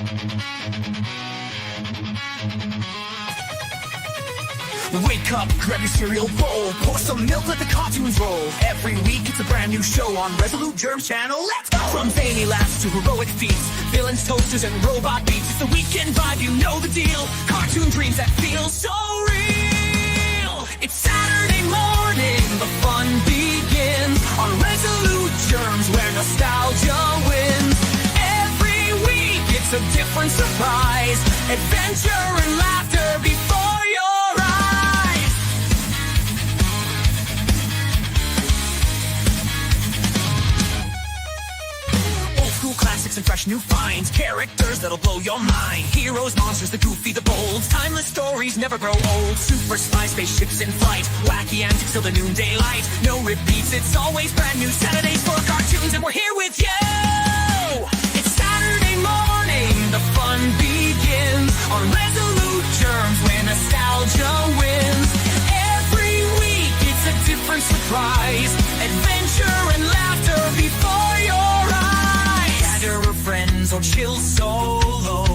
Wake up, grab your cereal bowl, pour some milk, let the cartoons roll. Every week it's a brand new show on Resolute Germs channel. Let's go! From zany laughs to heroic feats, villains, toasters, and robot beats. It's the weekend vibe, you know the deal. Cartoon dreams that feel so real. It's Saturday morning, the fun begins on Resolute Germs, where nostalgia wins. Every week it's a different surprise, adventure and laughter before your eyes. Old school classics and fresh new finds, characters that'll blow your mind. Heroes, monsters, the goofy, the bold, timeless stories never grow old. Super spy spaceships in flight, wacky antics till the noonday light. No repeats, it's always brand new Saturdays for cartoons, and we're here with you. It's Saturday morning, the fun begins on Resolute Germs, where nostalgia wins. Every week it's a different surprise, adventure and laughter before your eyes. Gather of friends or chill solo,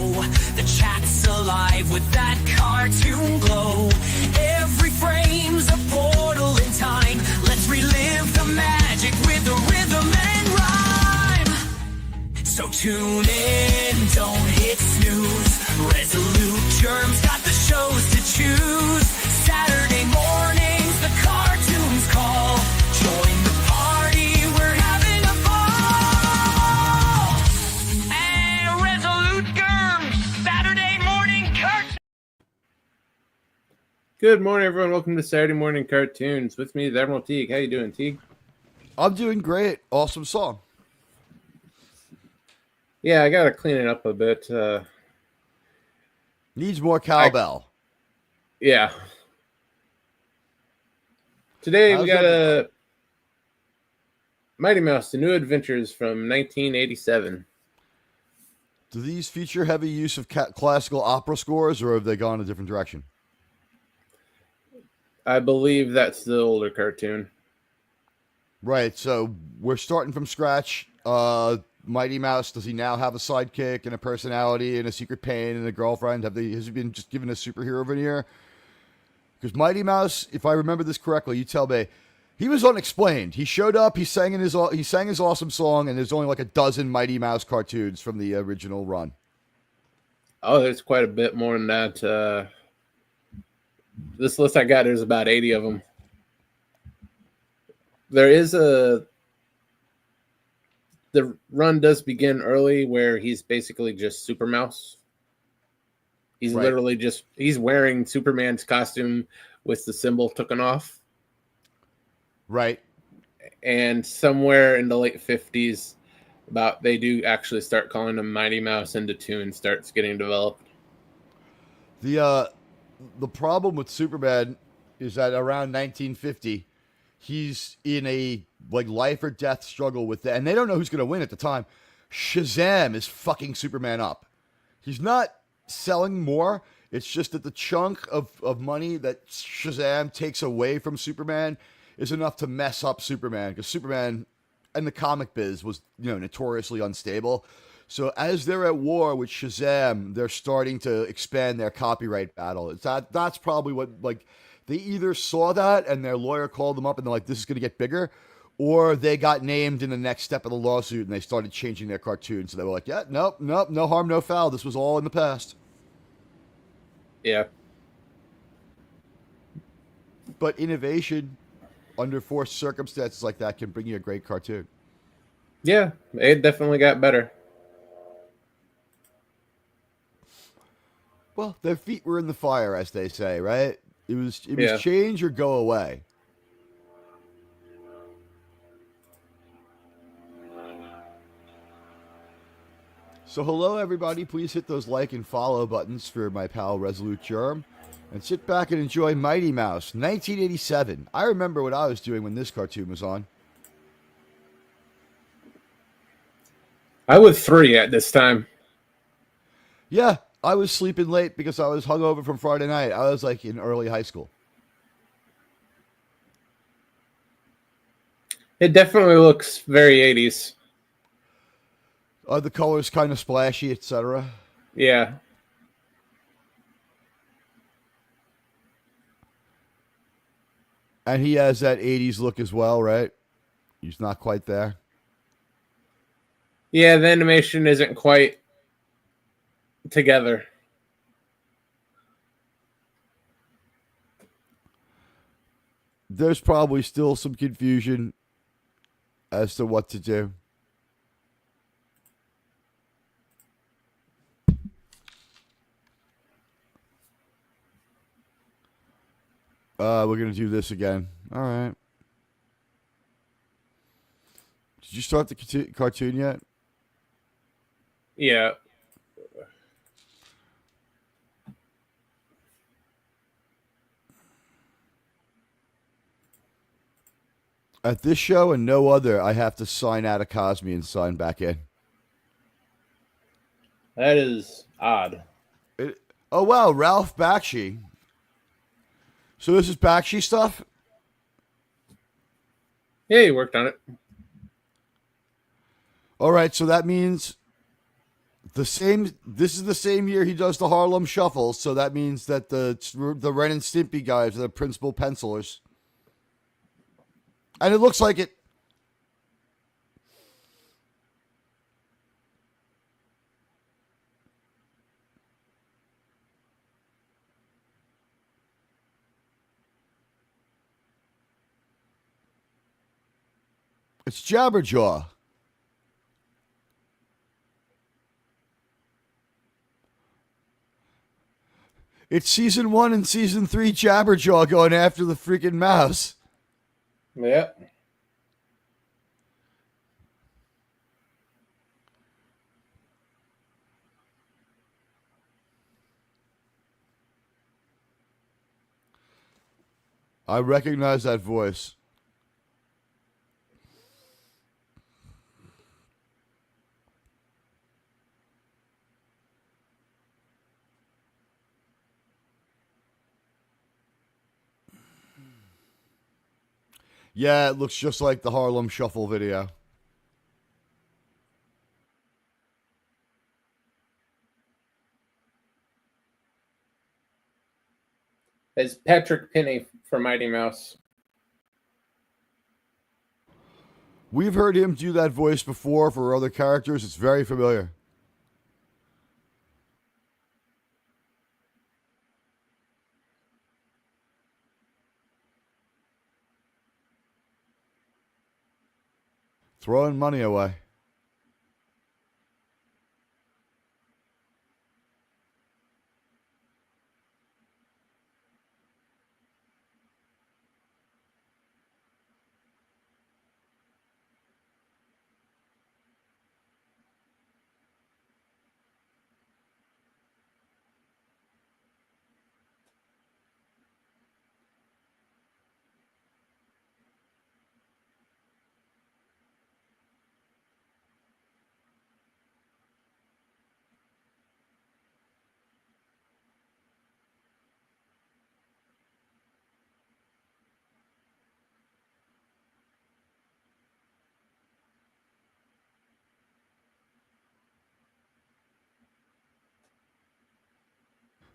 the chat's alive with that cartoon glow. Every frame's a portal in time, let's relive the magic with the rhythm and rhyme. So tune in, don't hit snooze. Resolute Germs got the shows to choose. Saturday mornings, the cartoons call. Join the party, we're having a ball. Hey, Resolute Germs, Saturday morning cartoons. Good morning, everyone. Welcome to Saturday Morning Cartoons. With me is Admiral Teague. How you doing, Teague? I'm doing great. Awesome song. Yeah, I gotta clean it up a bit. Needs more cowbell. Yeah. Today How's we got that? a Mighty Mouse: The New Adventures from 1987. Do these feature heavy use of classical opera scores, or have they gone a different direction? I believe that's the older cartoon. Right, so we're starting from scratch. Mighty Mouse, does he now have a sidekick and a personality and a secret pain and a girlfriend? Has he been just given a superhero veneer? Because Mighty Mouse, if I remember this correctly, you tell me, he was unexplained. He showed up, he sang his awesome song, and there's only like a dozen Mighty Mouse cartoons from the original run. Oh, there's quite a bit more than that. This list I got, there's about 80 of them. The run does begin early where he's basically just Super Mouse. He's Right. literally he's wearing Superman's costume with the symbol taken off. Right. And somewhere in the late 50s, they do actually start calling him Mighty Mouse, and the tune starts getting developed. The problem with Superman is that around 1950, he's in a life or death struggle with that, and they don't know who's going to win at the time. Shazam is fucking Superman up. He's not selling more. It's just that the chunk of money that Shazam takes away from Superman is enough to mess up Superman, because Superman in the comic biz was, notoriously unstable. So as they're at war with Shazam, they're starting to expand their copyright battle. That's probably what, they either saw that and their lawyer called them up and they're like, this is going to get bigger, or they got named in the next step of the lawsuit and they started changing their cartoons. So they were like, yeah, nope, no harm, no foul. This was all in the past. Yeah. But innovation under forced circumstances like that can bring you a great cartoon. Yeah, it definitely got better. Well, their feet were in the fire, as they say, right? It was Yeah. change or go away. So hello, everybody. Please hit those like and follow buttons for my pal Resolute Germ. And sit back and enjoy Mighty Mouse, 1987. I remember what I was doing when this cartoon was on. I was 3 at this time. Yeah, I was sleeping late because I was hungover from Friday night. I was like in early high school. It definitely looks very 80s. The colors kind of splashy, etc. Yeah. And he has that 80s look as well, right? He's not quite there. Yeah, the animation isn't quite together. There's probably still some confusion as to what to do. We're going to do this again. All right. Did you start the cartoon yet? Yeah. At this show and no other, I have to sign out of Cosme and sign back in. That is odd. Oh, wow. Ralph Bakshi. So this is Bakshi stuff? Yeah, he worked on it. All right. So that means this is the same year he does the Harlem Shuffle. So that means that the Ren and Stimpy guys are the principal pencilers. And it looks like it. It's Jabberjaw. It's season 1 and season 3 Jabberjaw going after the freaking mouse. Yeah. I recognize that voice. Yeah, it looks just like the Harlem Shuffle video. It's Patrick Penny for Mighty Mouse. We've heard him do that voice before for other characters. It's very familiar. Throwing money away.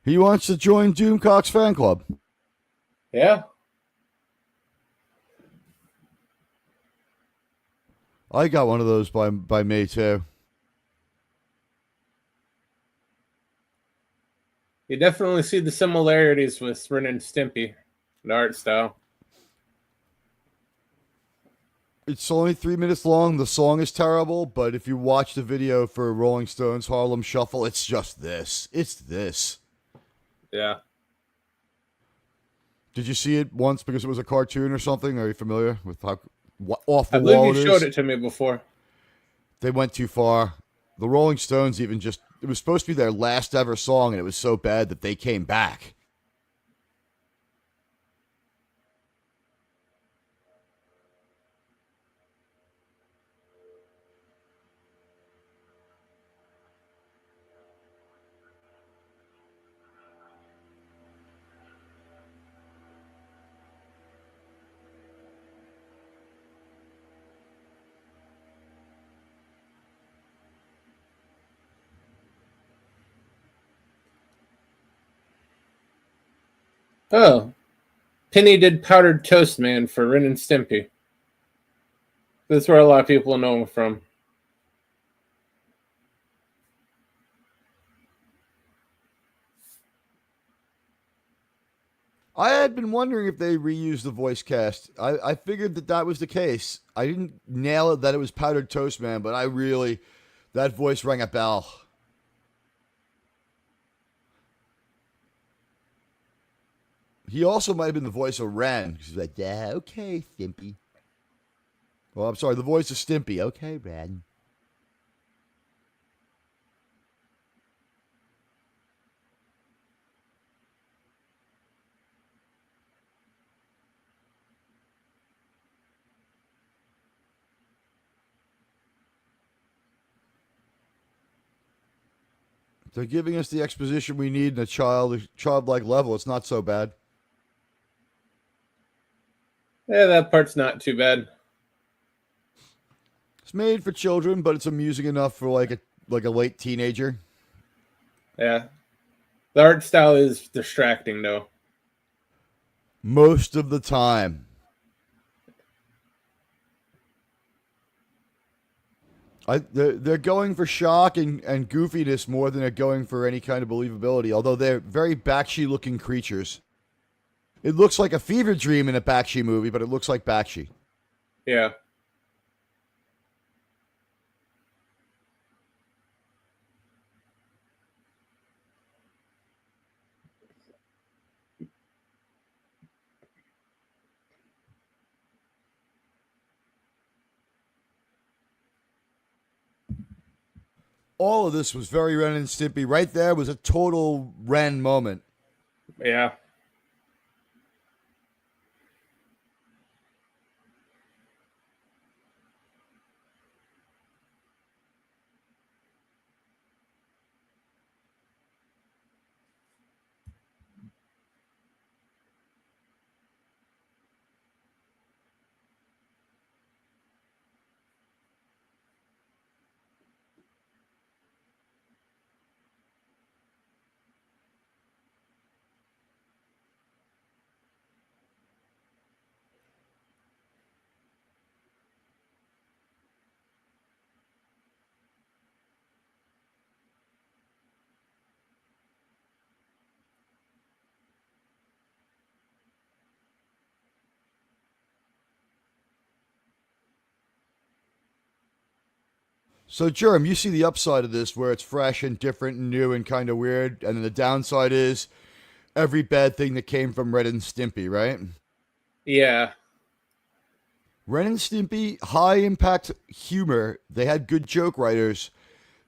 He wants to join Doomcock's fan club. Yeah. I got one of those by May too. You definitely see the similarities with Ren and Stimpy, the art style. It's only 3 minutes long. The song is terrible, but if you watch the video for Rolling Stones Harlem Shuffle, it's just this. It's this. Yeah. Did you see it once because it was a cartoon or something? Are you familiar with how off the I believe wall you it is? showed it to me before. They went too far. The Rolling Stones even just, it was supposed to be their last ever song, and it was so bad that they came back. Oh, Penny did Powdered Toast Man for Ren and Stimpy. That's where a lot of people know him from. I had been wondering if they reused the voice cast. I figured that was the case. I didn't nail it that it was Powdered Toast Man, but that voice rang a bell. He also might have been the voice of Ren. He's like, yeah, okay, Stimpy. Well, I'm sorry, the voice of Stimpy. Okay, Ren. They're giving us the exposition we need in a childlike level. It's not so bad. Yeah, that part's not too bad. It's made for children, but it's amusing enough for like a late teenager. Yeah. The art style is distracting, though. Most of the time. They're going for shock and goofiness more than they're going for any kind of believability, although they're very Bakshi looking creatures. It looks like a fever dream in a Bakshi movie, but it looks like Bakshi. Yeah. All of this was very Ren and Stimpy. Right there was a total Ren moment. Yeah. So, Germ, you see the upside of this where it's fresh and different and new and kind of weird, and then the downside is every bad thing that came from Ren and Stimpy, right? Yeah. Ren and Stimpy, high impact humor. They had good joke writers.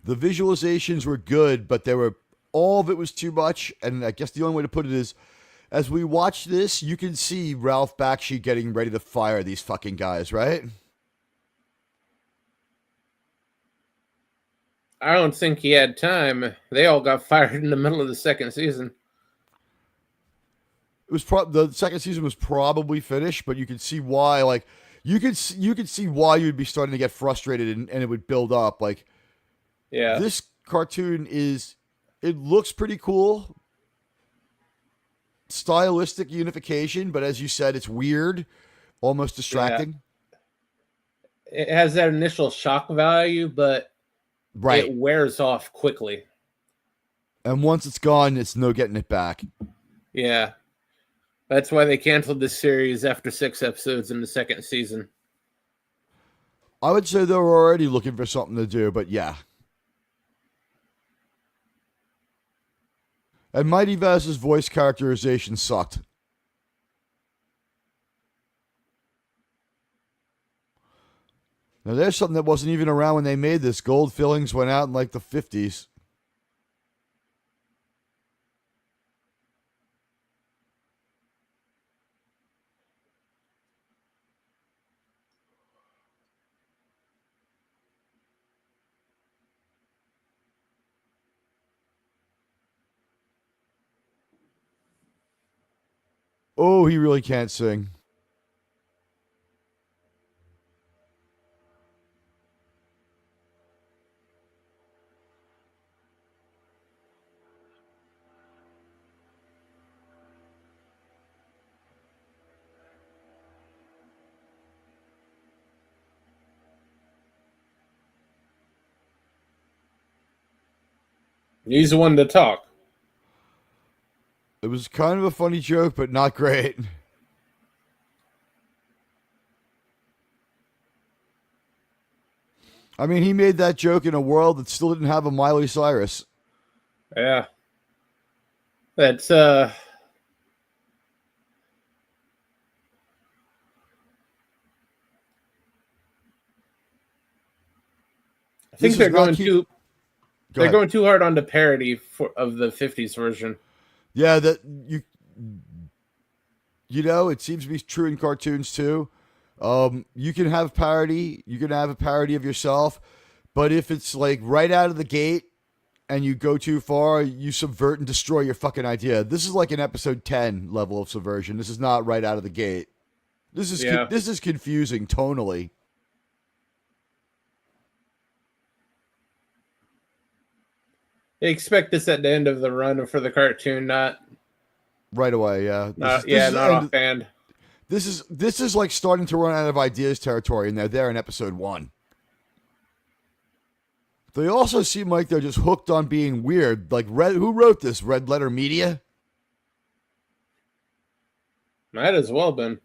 The visualizations were good, but all of it was too much. And I guess the only way to put it is, as we watch this, you can see Ralph Bakshi getting ready to fire these fucking guys, right? I don't think he had time. They all got fired in the middle of the second season. It was the second season was probably finished, but you could see why. Like you could see why you'd be starting to get frustrated, and it would build up. Like Yeah. this cartoon it looks pretty cool, stylistic unification, but as you said, it's weird, almost distracting. It has that initial shock value, but Right. it wears off quickly. And once it's gone, it's no getting it back. Yeah. That's why they canceled this series after 6 episodes in the second season. I would say they were already looking for something to do, but yeah. And Mighty Vaz's voice characterization sucked. Now, there's something that wasn't even around when they made this. Gold fillings went out in like the 50s. Oh, he really can't sing. He's the one to talk. It was kind of a funny joke, but not great. I mean, he made that joke in a world that still didn't have a Miley Cyrus. Yeah. That's I think they're going too they're going too hard on the parody of the 50s version. Yeah, that you know, it seems to be true in cartoons too. You can have parody, you can have a parody of yourself, but if it's like right out of the gate and you go too far, you subvert and destroy your fucking idea. This is like an episode 10 level of subversion. This is not right out of the gate. This is confusing tonally. They expect this at the end of the run for the cartoon, not right away. Yeah, not offhand. This is like starting to run out of ideas territory, and they're there in episode 1. They also seem like they're just hooked on being weird. Like, who wrote this? Red Letter Media? Might as well been.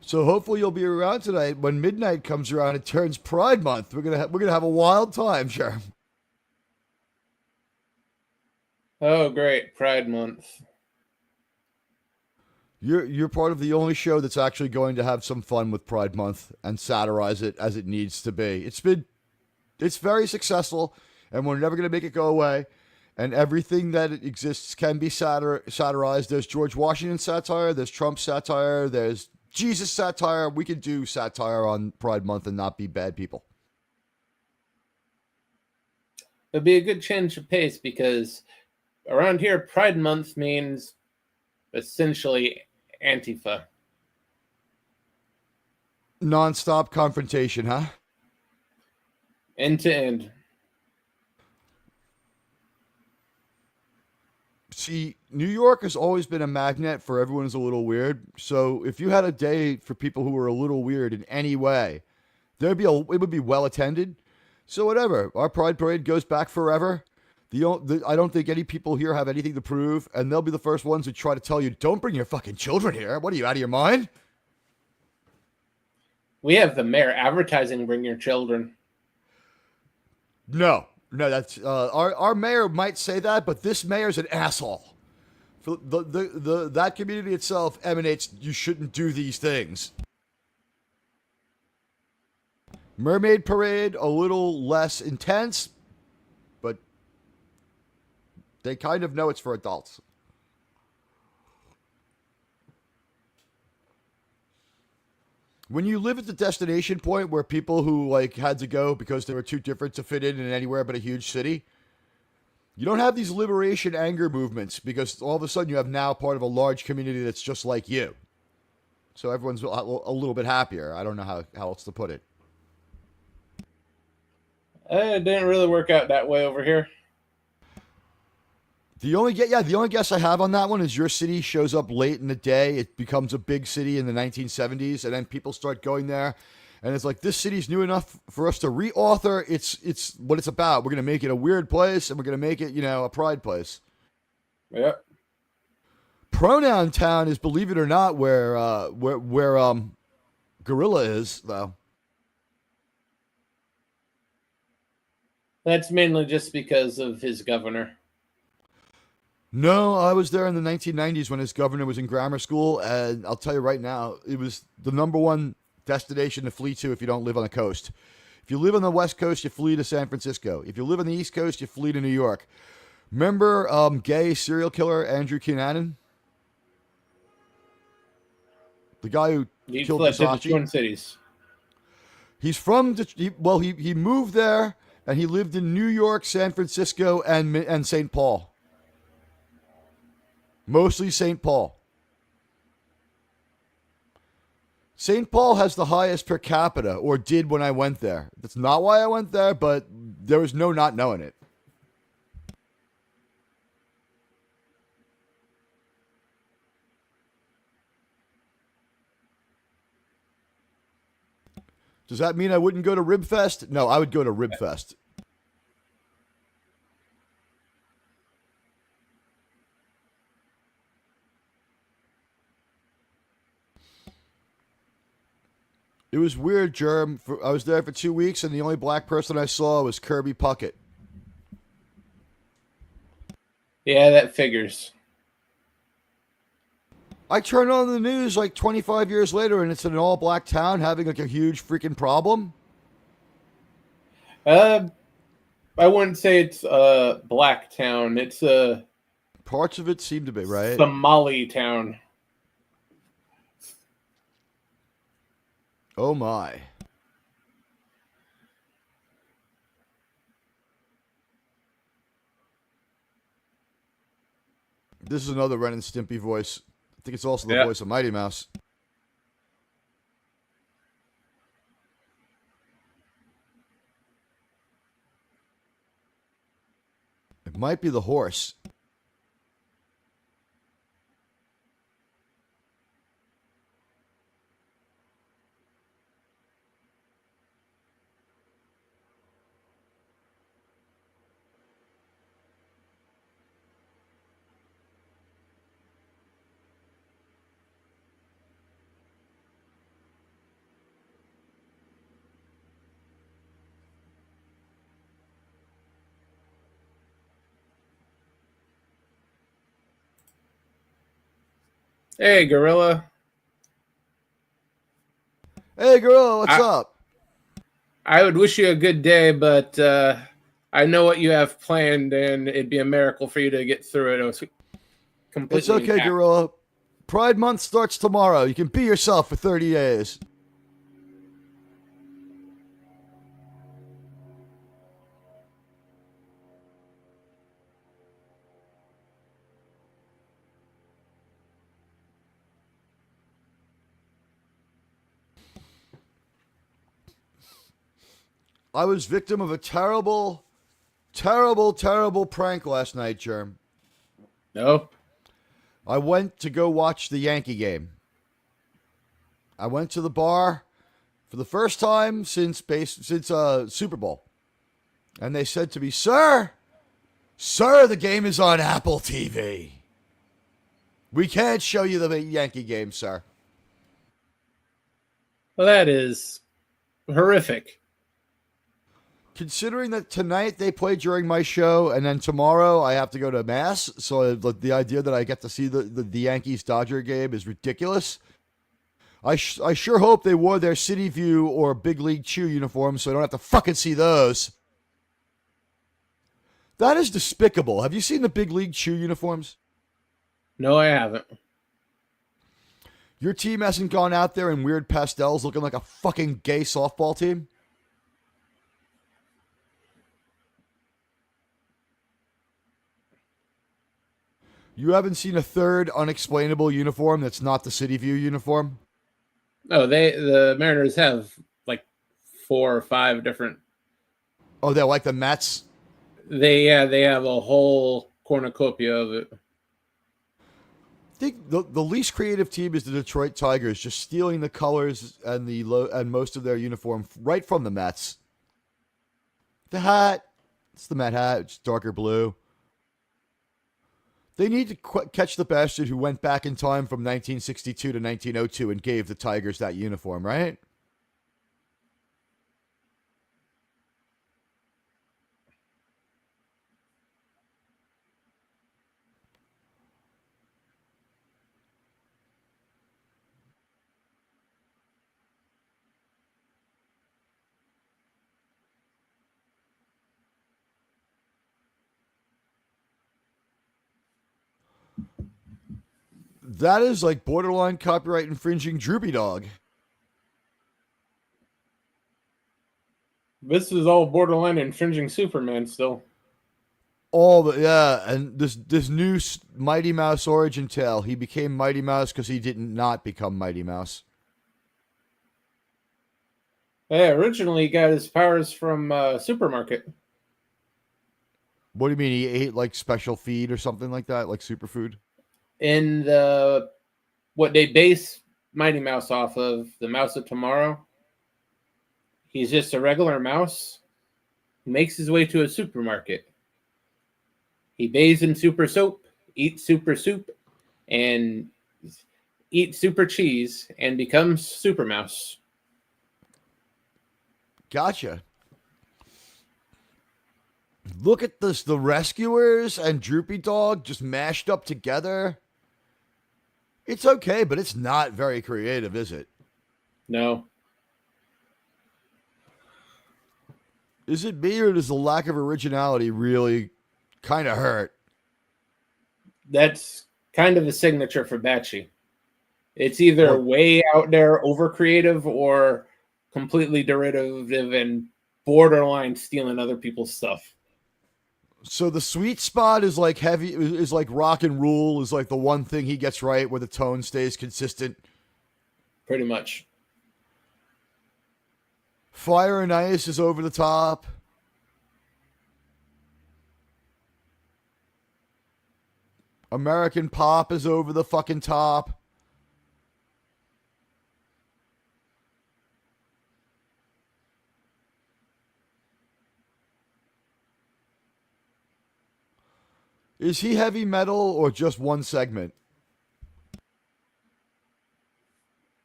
So hopefully you'll be around tonight when midnight comes around. It turns Pride Month. We're gonna have a wild time, sure. Oh, great, Pride Month. You're part of the only show that's actually going to have some fun with Pride Month and satirize it as it needs to be. It's very successful, and we're never gonna make it go away. And everything that exists can be satirized. There's George Washington satire. There's Trump satire. There's Jesus satire. We could do satire on Pride Month and not be bad people. It'd be a good change of pace because around here, Pride Month means essentially Antifa. Non-stop confrontation, huh? End to end. See, New York has always been a magnet for everyone who's a little weird. So if you had a day for people who were a little weird in any way, it would be well attended. So whatever, our Pride Parade goes back forever. I don't think any people here have anything to prove, and they'll be the first ones who try to tell you, don't bring your fucking children here. What are you, out of your mind? We have the mayor advertising bring your children. No, that's our mayor might say that, but this mayor's an asshole. For that community itself emanates, you shouldn't do these things. Mermaid Parade, a little less intense, but they kind of know it's for adults. When you live at the destination point where people who like had to go because they were too different to fit in anywhere but a huge city, you don't have these liberation anger movements because all of a sudden you have now part of a large community that's just like you. So everyone's a little bit happier. I don't know how else to put it. It didn't really work out that way over here. The only guess I have on that one is your city shows up late in the day. It becomes a big city in the 1970s, and then people start going there, and it's like, this city's new enough for us to re-author it's what it's about. We're gonna make it a weird place, and we're gonna make it, a pride place. Yep. Pronoun Town is, believe it or not, where Gorilla is, though. That's mainly just because of his governor. No, I was there in the 1990s when his governor was in grammar school, and I'll tell you right now, it was the number one destination to flee to if you don't live on the coast. If you live on the West Coast, you flee to San Francisco. If you live on the East Coast, you flee to New York. Remember gay serial killer Andrew Cunanan? The guy who killed Versace? The Twin Cities. He's from, he moved there, and he lived in New York, San Francisco, and St. Paul. Mostly St. Paul. St. Paul has the highest per capita, or did when I went there. That's not why I went there, but there was no not knowing it. Does that mean I wouldn't go to Ribfest? No, I would go to Ribfest. It was weird, Germ. I was there for 2 weeks, and the only black person I saw was Kirby Puckett. Yeah, that figures. I turn on the news like 25 years later, and it's an all-black town having like a huge freaking problem. I wouldn't say it's a black town. It's a Parts of it seem to be, right? Somali town. Oh my. This is another Ren and Stimpy voice. I think it's also the voice of Mighty Mouse. It might be the horse. Hey, Gorilla. Hey, girl, what's up? I would wish you a good day, but I know what you have planned, and it'd be a miracle for you to get through it. It was completely It's okay, intact. Gorilla. Pride Month starts tomorrow. You can be yourself for 30 days. I was victim of a terrible, terrible, terrible prank last night, Germ. No? I went to go watch the Yankee game. I went to the bar for the first time since Super Bowl. And they said to me, Sir, the game is on Apple TV. We can't show you the Yankee game, sir. Well, that is horrific. Considering that tonight they play during my show, and then tomorrow I have to go to Mass, so the idea that I get to see the Yankees-Dodger game is ridiculous. I sure hope they wore their City View or Big League Chew uniforms so I don't have to fucking see those. That is despicable. Have you seen the Big League Chew uniforms? No, I haven't. Your team hasn't gone out there in weird pastels looking like a fucking gay softball team? You haven't seen a third unexplainable uniform that's not the City View uniform? No, the Mariners have like 4 or 5 different. Oh, they're like the Mets? They have a whole cornucopia of it. I think the least creative team is the Detroit Tigers, just stealing the colors and most of their uniform right from the Mets. The hat, it's the Met hat, it's darker blue. They need to catch the bastard who went back in time from 1962 to 1902 and gave the Tigers that uniform, right? That is like borderline copyright infringing Droopy Dog. This is all borderline infringing Superman still. And this new Mighty Mouse origin tale, he became Mighty Mouse because he did not become Mighty Mouse. Yeah, originally he got his powers from supermarket. What do you mean he ate like special feed or something like that, like superfood? In what they base Mighty Mouse off of, the Mouse of Tomorrow, he's just a regular mouse who makes his way to a supermarket. He bathes in super soap, eats super soup, and eats super cheese, and becomes Super Mouse. Gotcha. Look at this, the Rescuers and Droopy Dog just mashed up together. It's okay, but it's not very creative, is it? No. Is it me, or does the lack of originality really kind of hurt? That's kind of a signature for Bakshi. It's either What? way out there, over creative, or completely derivative and borderline stealing other people's stuff. So the sweet spot is like heavy, is like rock and roll, is like the one thing he gets right where the tone stays consistent. Pretty much. Fire and Ice is over the top. American Pop is over the fucking top. Is he heavy metal or just one segment?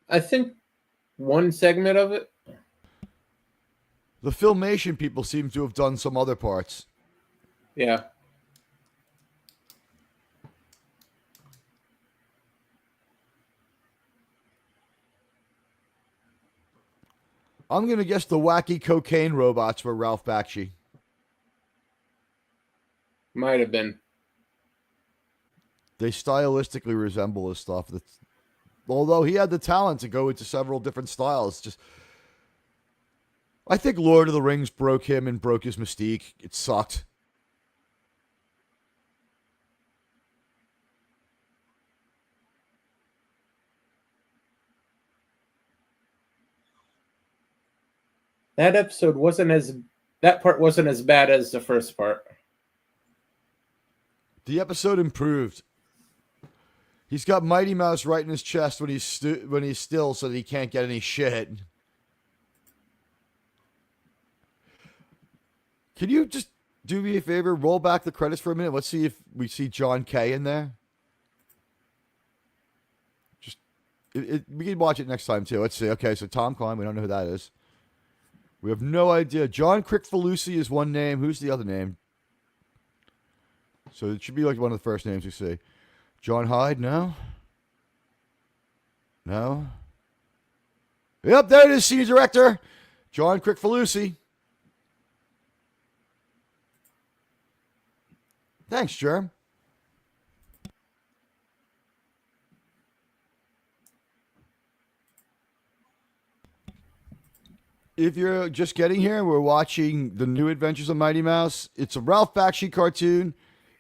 I think one segment of it. The Filmation people seem to have done some other parts. Yeah. I'm going to guess the wacky cocaine robots were Ralph Bakshi. Might have been. They stylistically resemble his stuff. Although he had the talent to go into several different styles. Just, I think Lord of the Rings broke him and broke his mystique. It sucked. That episode wasn't as that part wasn't as bad as the first part. The episode improved. He's got Mighty Mouse right in his chest when he's still, so that he can't get any shit. Can you just do me a favor? Roll back the credits for a minute. Let's see if we see John Kay in there. Just we can watch it next time too. Let's see. Okay, so Tom Klein. We don't know who that is. We have no idea. John Crickfalusi is one name. Who's the other name? So it should be like one of the first names we see. John Hyde? No. No. Yep, there it is, senior director. John Crickfalusi. Thanks, Germ. If you're just getting here, we're watching The New Adventures of Mighty Mouse. It's a Ralph Bakshi cartoon.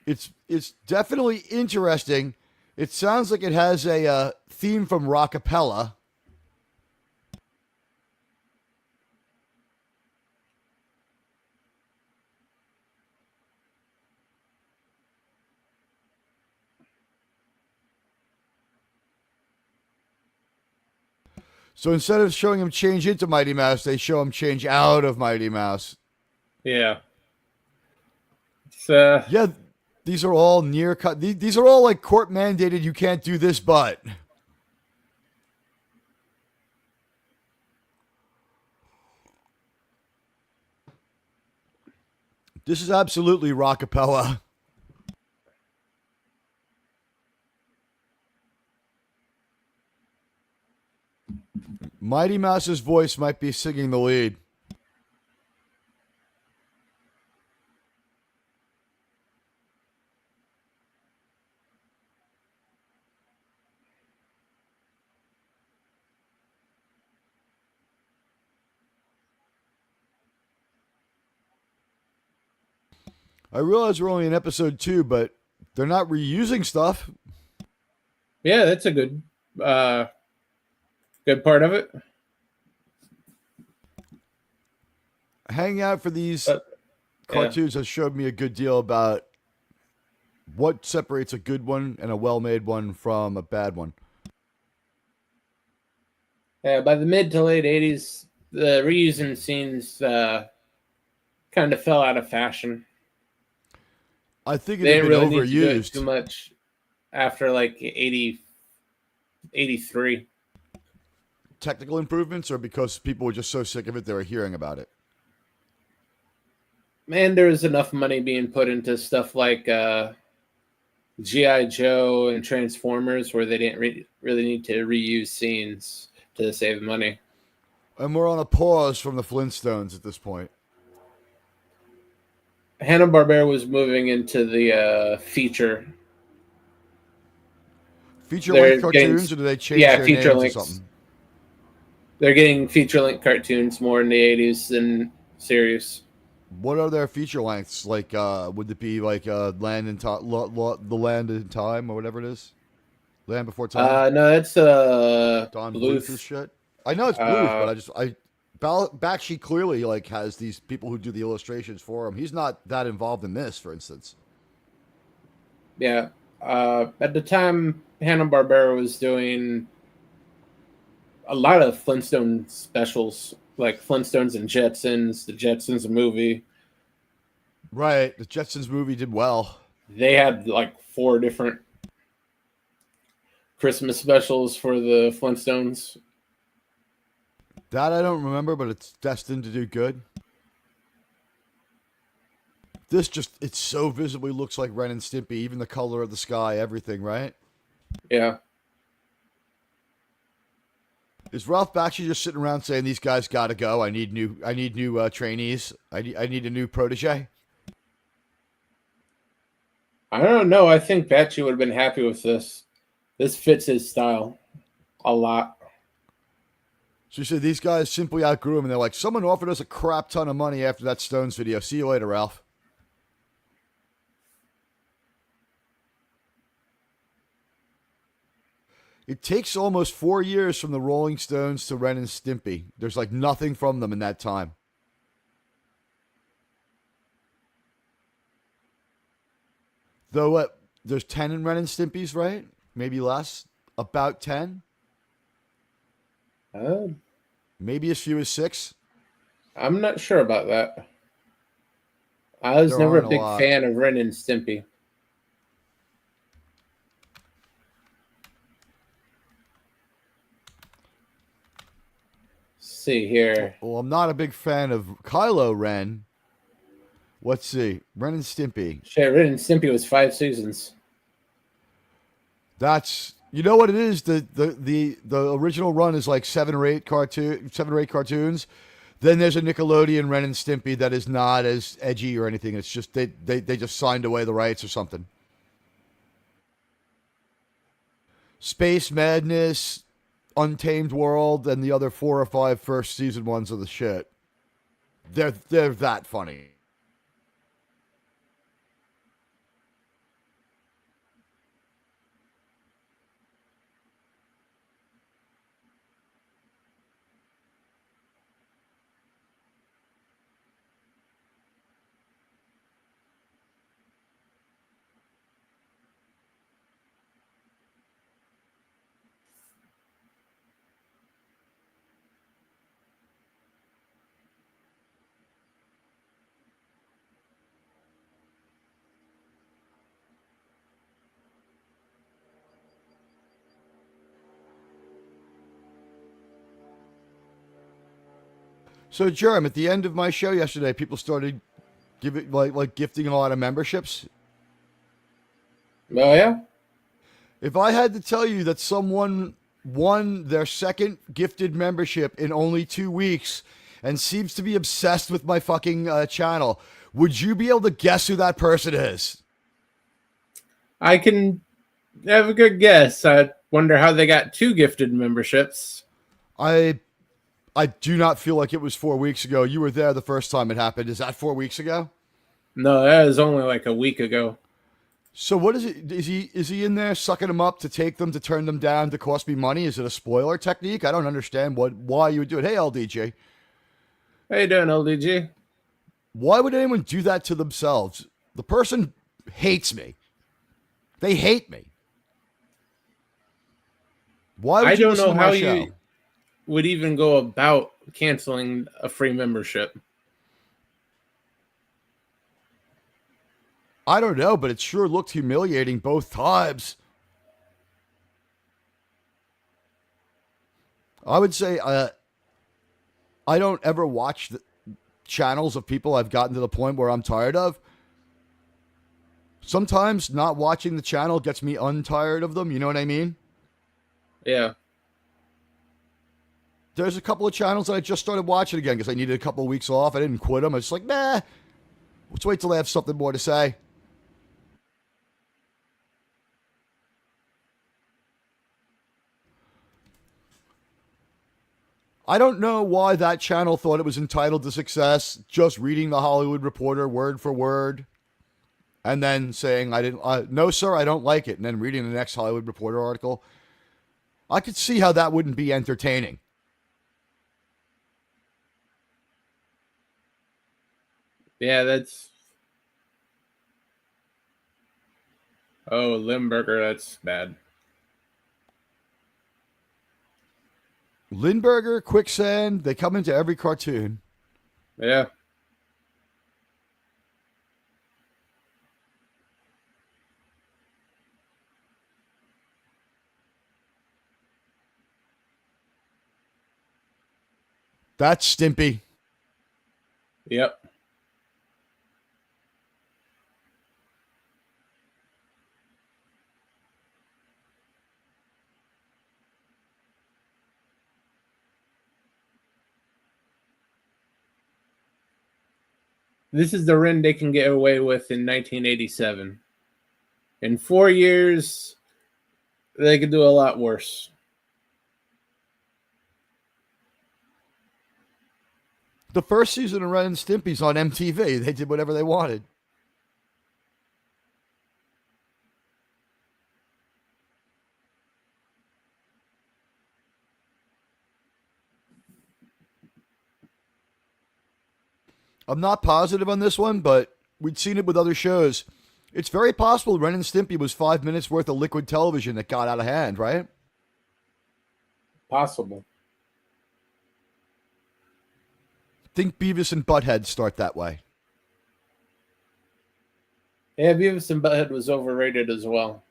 It's definitely interesting. It sounds like it has a theme from Rockapella. So instead of showing him change into Mighty Mouse, they show him change out of Mighty Mouse. Yeah. It's Yeah, these are all near cut. These are all like court mandated. You can't do this, but this is absolutely Rockapella. Mighty Mouse's voice might be singing the lead. I realize we're only in episode 2, but they're not reusing stuff. yeah, that's a good part of it. Hanging out for these But yeah. cartoons has showed me a good deal about what separates a good one and a well-made one from a bad one. Yeah, by the mid to late 80s, the reusing scenes kind of fell out of fashion. I think it They had didn't been really need to do it too overused. much after like 83. Technical improvements, or because people were just so sick of it they were hearing about it? Man, there was enough money being put into stuff like G.I. Joe and Transformers where they didn't really need to reuse scenes to save money. And we're on a pause from the Flintstones at this point. Hanna-Barbera was moving into the feature. Feature-length They're getting, cartoons, or do they change their feature names or lengths. something? They're getting feature-length cartoons more in the 80s than series. What are their feature lengths? Like, would it be like Land in Time, the Land in Time, or whatever it is? Land Before Time? No, that's Don Bluth. Bluth's shit. I know it's Bluth, but Bakshi clearly like has these people who do the illustrations for him. He's not that involved in this, for instance. Yeah. At the time, Hanna-Barbera was doing a lot of Flintstone specials, like Flintstones and Jetsons, the Jetsons movie. Right. The Jetsons movie did well. They had like 4 different Christmas specials for the Flintstones. That I don't remember, but it's destined to do good. This it so visibly looks like Ren and Stimpy, even the color of the sky, everything, right? Yeah. Is Ralph Bakshi just sitting around saying these guys got to go? I need new trainees. I need a new protege. I don't know. I think Bakshi would have been happy with this. This fits his style a lot. So you said these guys simply outgrew him, and they're like, someone offered us a crap ton of money after that Stones video. See you later, Ralph. It takes almost 4 years from the Rolling Stones to Ren and Stimpy. There's like nothing from them in that time. Though what? There's 10 in Ren and Stimpy's, right? Maybe less. About 10. Maybe as few as 6. I'm not sure about that. I was never a big fan of Ren and Stimpy. Let's see here. Well, I'm not a big fan of Kylo Ren. Let's see. Ren and Stimpy. Shit, Ren and Stimpy was 5 seasons. That's, you know what it is? The original run is like 7 or 8 cartoons. Then there's a Nickelodeon Ren and Stimpy that is not as edgy or anything. It's just they just signed away the rights or something. Space Madness, Untamed World, and the other 4 or 5 first season ones of the shit. They're that funny. So, Jerm, at the end of my show yesterday, people started giving gifting a lot of memberships. Oh, yeah? If I had to tell you that someone won their second gifted membership in only 2 weeks and seems to be obsessed with my fucking channel, would you be able to guess who that person is? I can have a good guess. I wonder how they got 2 gifted memberships. I do not feel like it was 4 weeks ago. You were there the first time it happened. Is that 4 weeks ago? No, that was only like a week ago. So what is it? Is he in there sucking them up to take them, to turn them down, to cost me money? Is it a spoiler technique? I don't understand why you would do it. Hey, LDJ. How you doing, LDG? Why would anyone do that to themselves? The person hates me. They hate me. Why I would you don't listen know to how my show? you would even go about canceling a free membership. I don't know, but it sure looked humiliating both times. I would say I don't ever watch the channels of people I've gotten to the point where I'm tired of. Sometimes not watching the channel gets me untired of them. You know what I mean? Yeah. There's a couple of channels that I just started watching again because I needed a couple of weeks off. I didn't quit them. I was just like, nah, let's wait till they have something more to say. I don't know why that channel thought it was entitled to success just reading the Hollywood Reporter word for word and then saying, no, sir, I don't like it. And then reading the next Hollywood Reporter article. I could see how that wouldn't be entertaining. Yeah, that's. Oh, Limburger, that's bad. Lindbergh, Quicksand, they come into every cartoon. Yeah. That's Stimpy. Yep. This is the rent they can get away with in 1987. In 4 years, they could do a lot worse. The first season of Ren and Stimpy's on MTV. They did whatever they wanted. I'm not positive on this one, but we'd seen it with other shows. It's very possible Ren and Stimpy was 5 minutes worth of liquid television that got out of hand, right? Possible. Think Beavis and Butthead start that way. Yeah, Beavis and Butthead was overrated as well.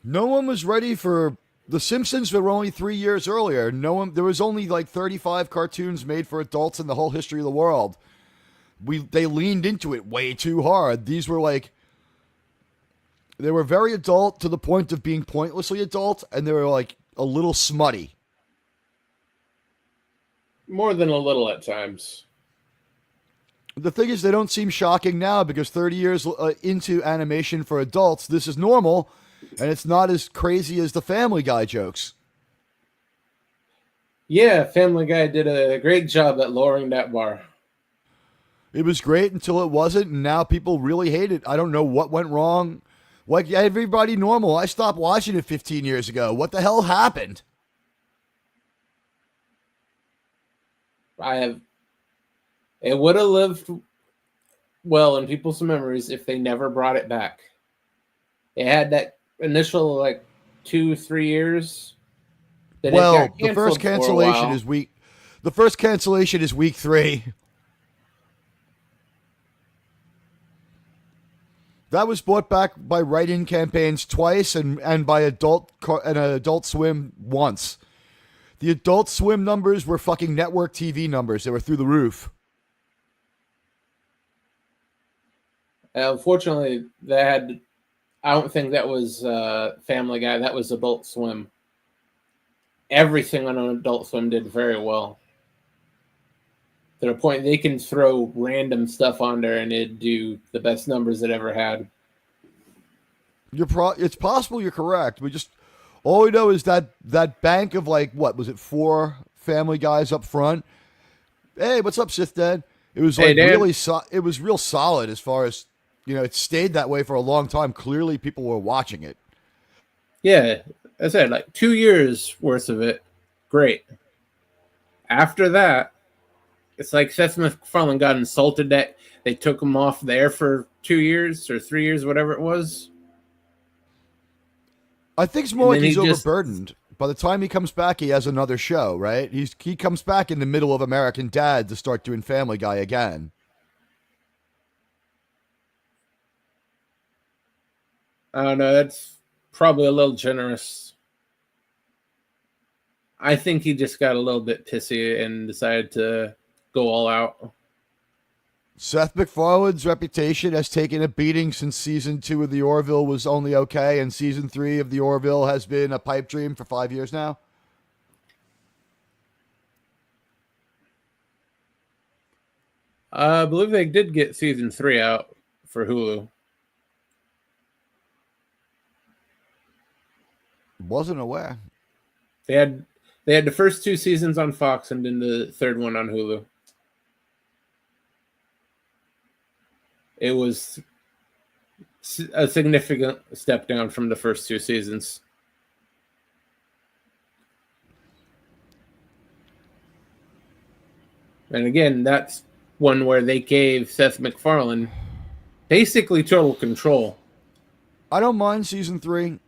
No one was ready for The Simpsons. They were only 3 years earlier. There was only like 35 cartoons made for adults in the whole history of the world. They leaned into it way too hard. These were they were very adult to the point of being pointlessly adult, and they were like a little smutty. More than a little at times. The thing is, they don't seem shocking now because 30 years into animation for adults, this is normal, and it's not as crazy as the Family Guy jokes. Yeah, Family Guy did a great job at lowering that bar. It was great until it wasn't, and now people really hate it. I don't know what went wrong. Like everybody normal, I stopped watching it 15 years ago. What the hell happened? It would have lived well in people's memories if they never brought it back. It had that initial 2-3 years. Then Well, it got the first canceled cancellation for a while. is week. The first cancellation is week 3. That was brought back by write-in campaigns twice and by Adult Swim once. The Adult Swim numbers were fucking network TV numbers. They were through the roof. Unfortunately, I don't think that was Family Guy. That was Adult Swim. Everything on Adult Swim did very well. To the point they can throw random stuff on there and it'd do the best numbers it ever had. It's possible you're correct. All we know is that bank of what was it, 4 Family Guys up front. Hey, what's up, Sith Dad? It was it was real solid as far as it stayed that way for a long time. Clearly, people were watching it. Yeah, I said 2 years worth of it. Great. After that, It's like Seth MacFarlane got insulted that they took him off there for 2 years or 3 years, whatever it was. I think it's And more like then he's he just overburdened. By the time he comes back, he has another show, right? He comes back in the middle of American Dad to start doing Family Guy again. I don't know. That's probably a little generous. I think he just got a little bit pissy and decided to go all out. Seth MacFarlane's reputation has taken a beating since season 2 of The Orville was only okay, and season 3 of The Orville has been a pipe dream for 5 years now. I believe they did get season 3 out for Hulu. Wasn't aware. They had the first 2 seasons on Fox and then the third one on Hulu. It was a significant step down from the first 2 seasons. And again, that's one where they gave Seth MacFarlane basically total control. I don't mind season 3.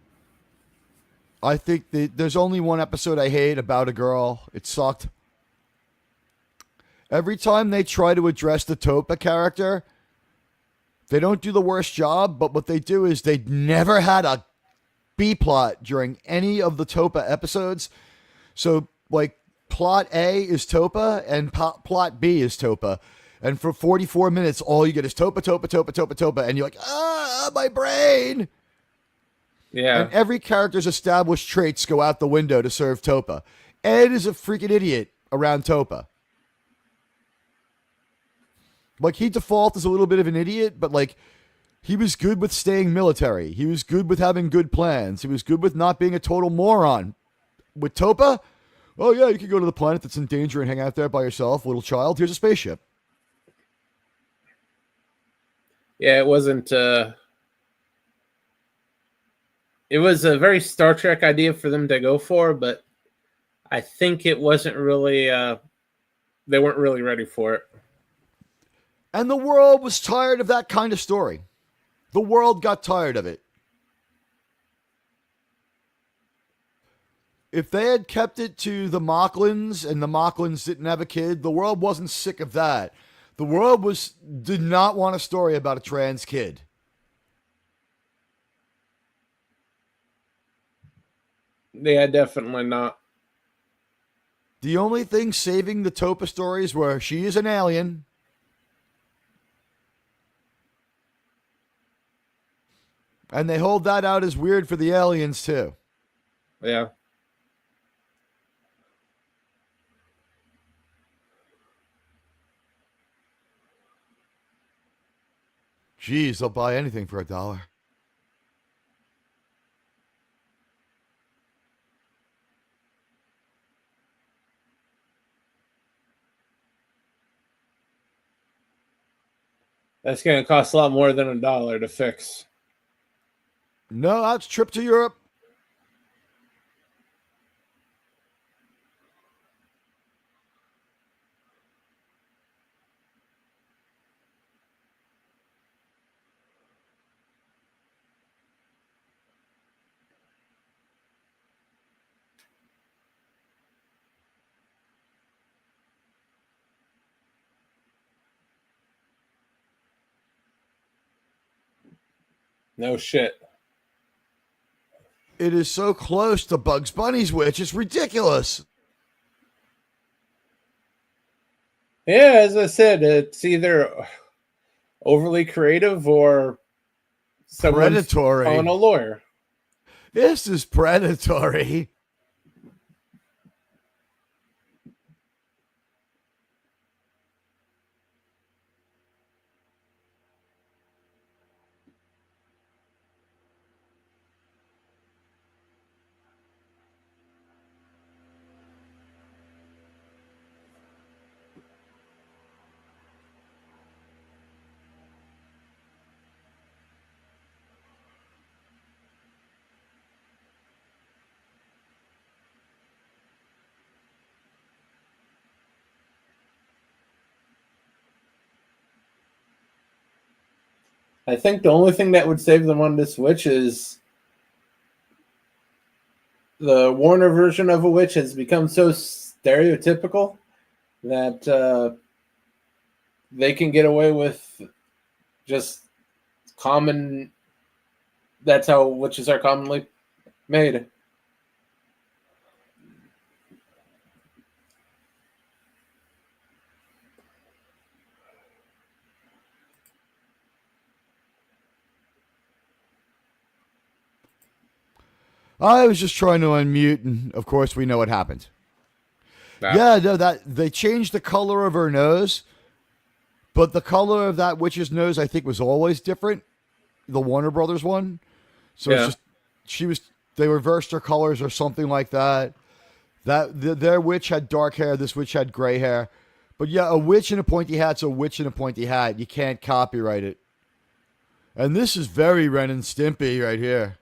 I think there's only one episode I hate about a girl. It sucked. Every time they try to address the Topa character, they don't do the worst job, but what they do is they never had a B plot during any of the Topa episodes. So, like, plot A is Topa and plot B is Topa. And for 44 minutes, all you get is Topa, Topa, Topa, Topa, Topa. And you're like, my brain. Yeah. And every character's established traits go out the window to serve Topa. Ed is a freaking idiot around Topa. Like, he default is a little bit of an idiot, but, like, he was good with staying military. He was good with having good plans. He was good with not being a total moron. With Topa, oh, yeah, you can go to the planet that's in danger and hang out there by yourself, little child. Here's a spaceship. Yeah, it wasn't... It was a very Star Trek idea for them to go for, but I think it wasn't really... they weren't really ready for it. And the world was tired of that kind of story. The world got tired of it. If they had kept it to the Mocklins and the Mocklins didn't have a kid, the world wasn't sick of that. The world did not want a story about a trans kid. Yeah, definitely not. The only thing saving the Topa stories were she is an alien. And they hold that out as weird for the aliens, too. Yeah. Jeez, they'll buy anything for $1. That's going to cost a lot more than $1 to fix. No, that's a trip to Europe. No shit. It is so close to Bugs Bunny's witch, it's ridiculous. Yeah, as I said, it's either overly creative or someone's Predatory. calling a lawyer. This is predatory. I think the only thing that would save them on this witch is the Warner version of a witch has become so stereotypical that they can get away with just common. That's how witches are commonly made. I was just trying to unmute, and of course we know what happened. Yeah, no, that they changed the color of her nose, but the color of that witch's nose, I think, was always different. The Warner Brothers one, so it's just they reversed her colors or something like that. Their witch had dark hair, this witch had gray hair, but yeah, a witch in a pointy hat's a witch in a pointy hat. You can't copyright it, and this is very Ren and Stimpy right here.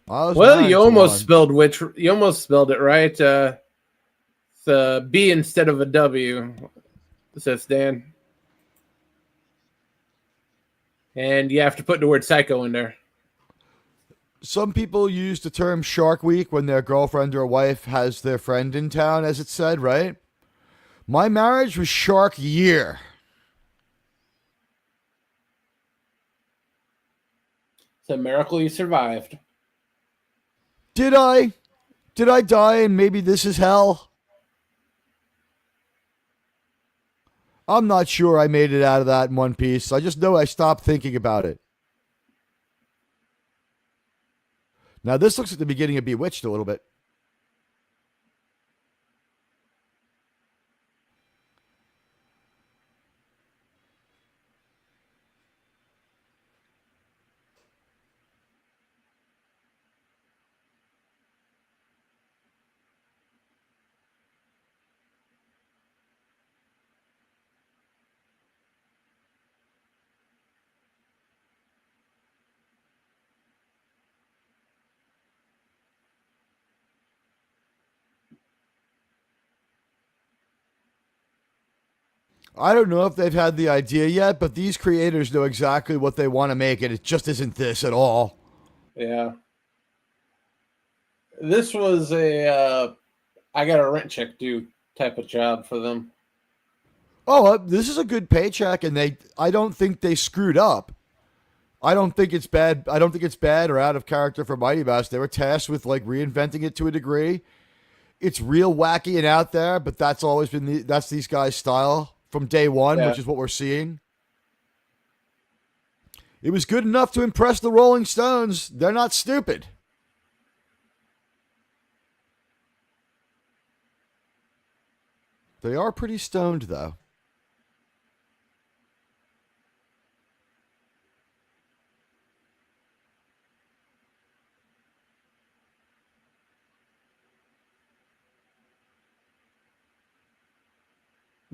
Well, you almost spelled witch. You almost spelled it right. It's a B instead of a W, says Dan. And you have to put the word psycho in there. Some people use the term Shark Week when their girlfriend or wife has their friend in town, as it said, right? My marriage was Shark Year. It's a miracle you survived. Did I? Did I die and maybe this is hell? I'm not sure I made it out of that in one piece. I just know I stopped thinking about it. Now this looks like the beginning of Bewitched a little bit. I don't know if they've had the idea yet, but these creators know exactly what they want to make, and it just isn't this at all. Yeah. This was a I got a rent check due type of job for them. Oh, this is a good paycheck, and I don't think they screwed up. I don't think it's bad. I don't think it's bad or out of character for Mighty Mouse. They were tasked with like reinventing it to a degree. It's real wacky and out there, but that's always been that's these guys' style from day one, which is what we're seeing. It was good enough to impress the Rolling Stones. They're not stupid. They are pretty stoned, though.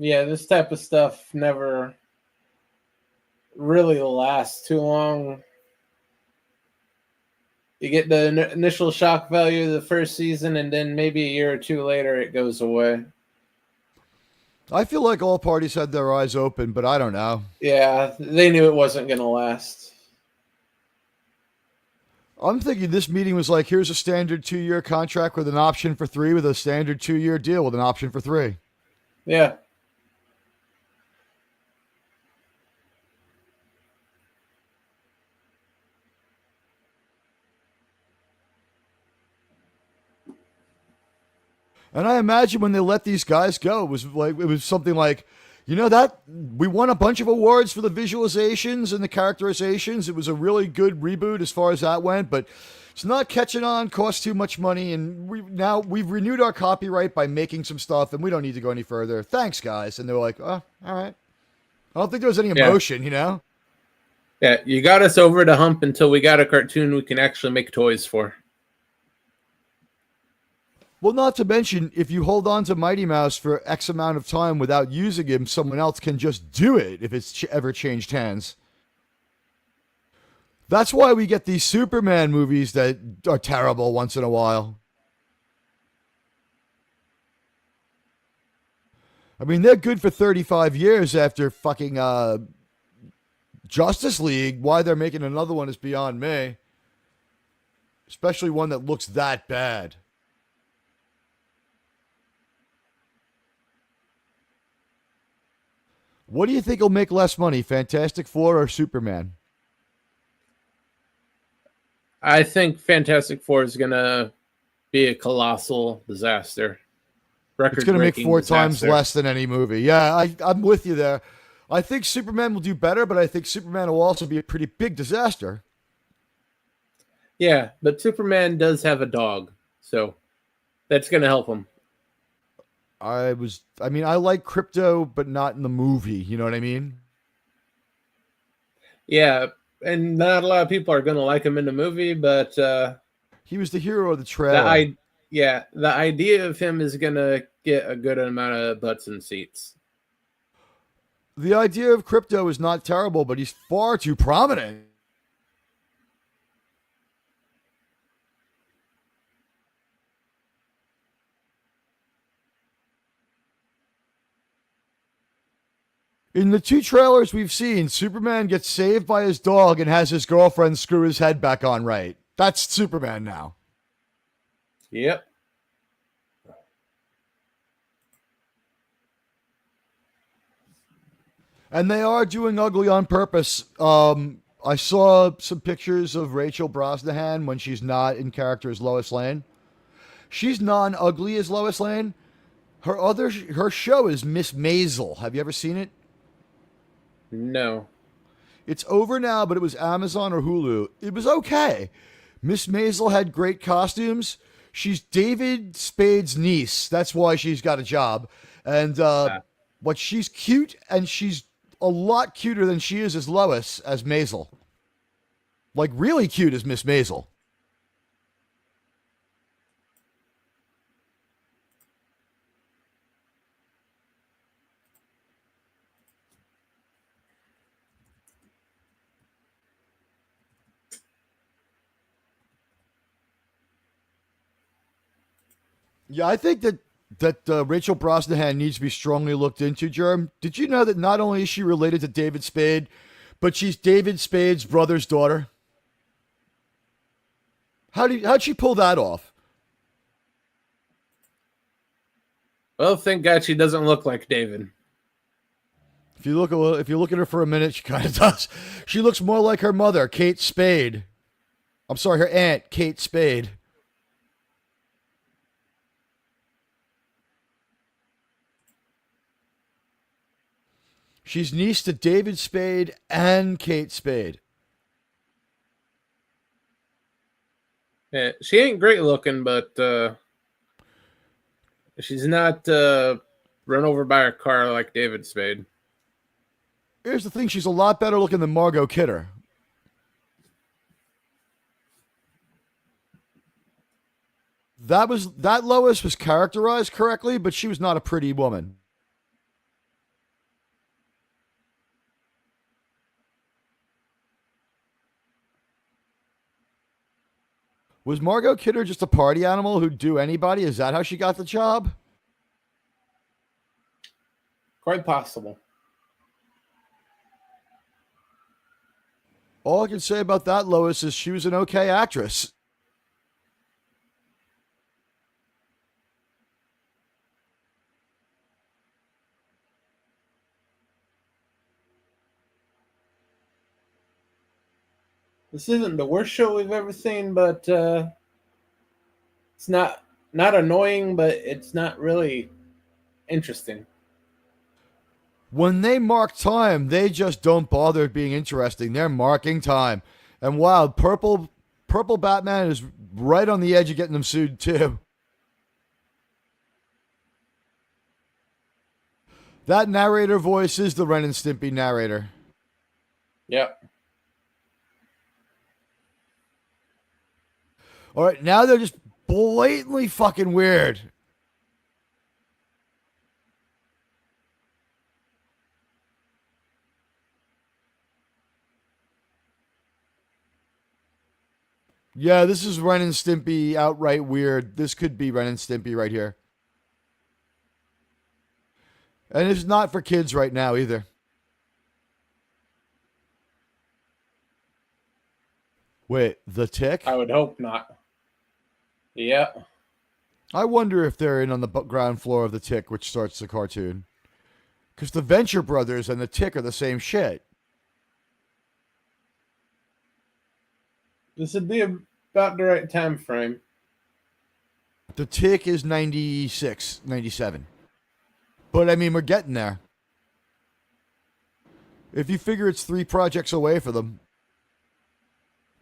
Yeah, this type of stuff never really lasts too long. You get the initial shock value of the first season, and then maybe a year or two later, it goes away. I feel like all parties had their eyes open, but I don't know. Yeah, they knew it wasn't going to last. I'm thinking this meeting was like, here's a standard 2-year contract with an option for 3, with a standard 2-year deal with an option for 3. Yeah. And I imagine when they let these guys go, it was something like, you know, that we won a bunch of awards for the visualizations and the characterizations. It was a really good reboot as far as that went, but it's not catching on, costs too much money, and we've renewed our copyright by making some stuff, and we don't need to go any further. Thanks, guys. And they were like, oh, all right. I don't think there was any emotion, you know? Yeah, you got us over the hump until we got a cartoon we can actually make toys for. Well, not to mention, if you hold on to Mighty Mouse for X amount of time without using him, someone else can just do it if it's ever changed hands. That's why we get these Superman movies that are terrible once in a while. I mean, they're good for 35 years after fucking Justice League. Why they're making another one is beyond me. Especially one that looks that bad. What do you think will make less money, Fantastic Four or Superman? I think Fantastic Four is gonna be a colossal disaster. It's going to make 4 times disaster. less than any movie. Yeah, I'm with you there. I think Superman will do better, but I think Superman will also be a pretty big disaster. Yeah, but Superman does have a dog, so that's gonna help him. I like Crypto, but not in the movie. You know what I mean? Yeah, and not a lot of people are gonna like him in the movie, but He was the hero of the the trailer. the idea of him is gonna get a good amount of butts and seats. The idea of Crypto is not terrible, but he's far too prominent. In the 2 trailers we've seen, Superman gets saved by his dog and has his girlfriend screw his head back on right. That's Superman now. Yep. And they are doing ugly on purpose. I saw some pictures of Rachel Brosnahan when she's not in character as Lois Lane. She's non-ugly as Lois Lane. Her show is Miss Maisel. Have you ever seen it? No. It's over now, but it was Amazon or Hulu. It was okay. Miss Maisel had great costumes. She's David Spade's niece. That's why she's got a job. And but she's cute, and she's a lot cuter than she is as Lois, as Maisel. Like, really cute as Miss Maisel. Yeah, I think that Rachel Brosnahan needs to be strongly looked into, Germ. Did you know that not only is she related to David Spade, but she's David Spade's brother's daughter? How'd she pull that off? Well, thank God she doesn't look like David. If you look at her for a minute, she kind of does. She looks more like her mother, Kate Spade. I'm sorry, her aunt, Kate Spade. She's niece to David Spade and Kate Spade. Yeah, she ain't great looking, but she's not run over by a car like David Spade. Here's the thing, she's a lot better looking than Margot Kidder. That Lois was characterized correctly, but she was not a pretty woman. Was Margot Kidder just a party animal who'd do anybody? Is that how she got the job? Quite possible. All I can say about that, Lois, is she was an okay actress. This isn't the worst show we've ever seen, but it's not annoying, but it's not really interesting. When they mark time, they just don't bother being interesting. They're marking time. And wow, Purple Batman is right on the edge of getting them sued too. That narrator voice is the Ren and Stimpy narrator. Yep. All right, now they're just blatantly fucking weird. Yeah, this is Ren and Stimpy outright weird. This could be Ren and Stimpy right here. And it's not for kids right now either. Wait, The Tick? I would hope not. Yeah. I wonder if they're in on the ground floor of The Tick, which starts the cartoon. Because the Venture Brothers and The Tick are the same shit. This would be about the right time frame. The Tick is 96, 97. But I mean, we're getting there. If you figure it's 3 projects away for them,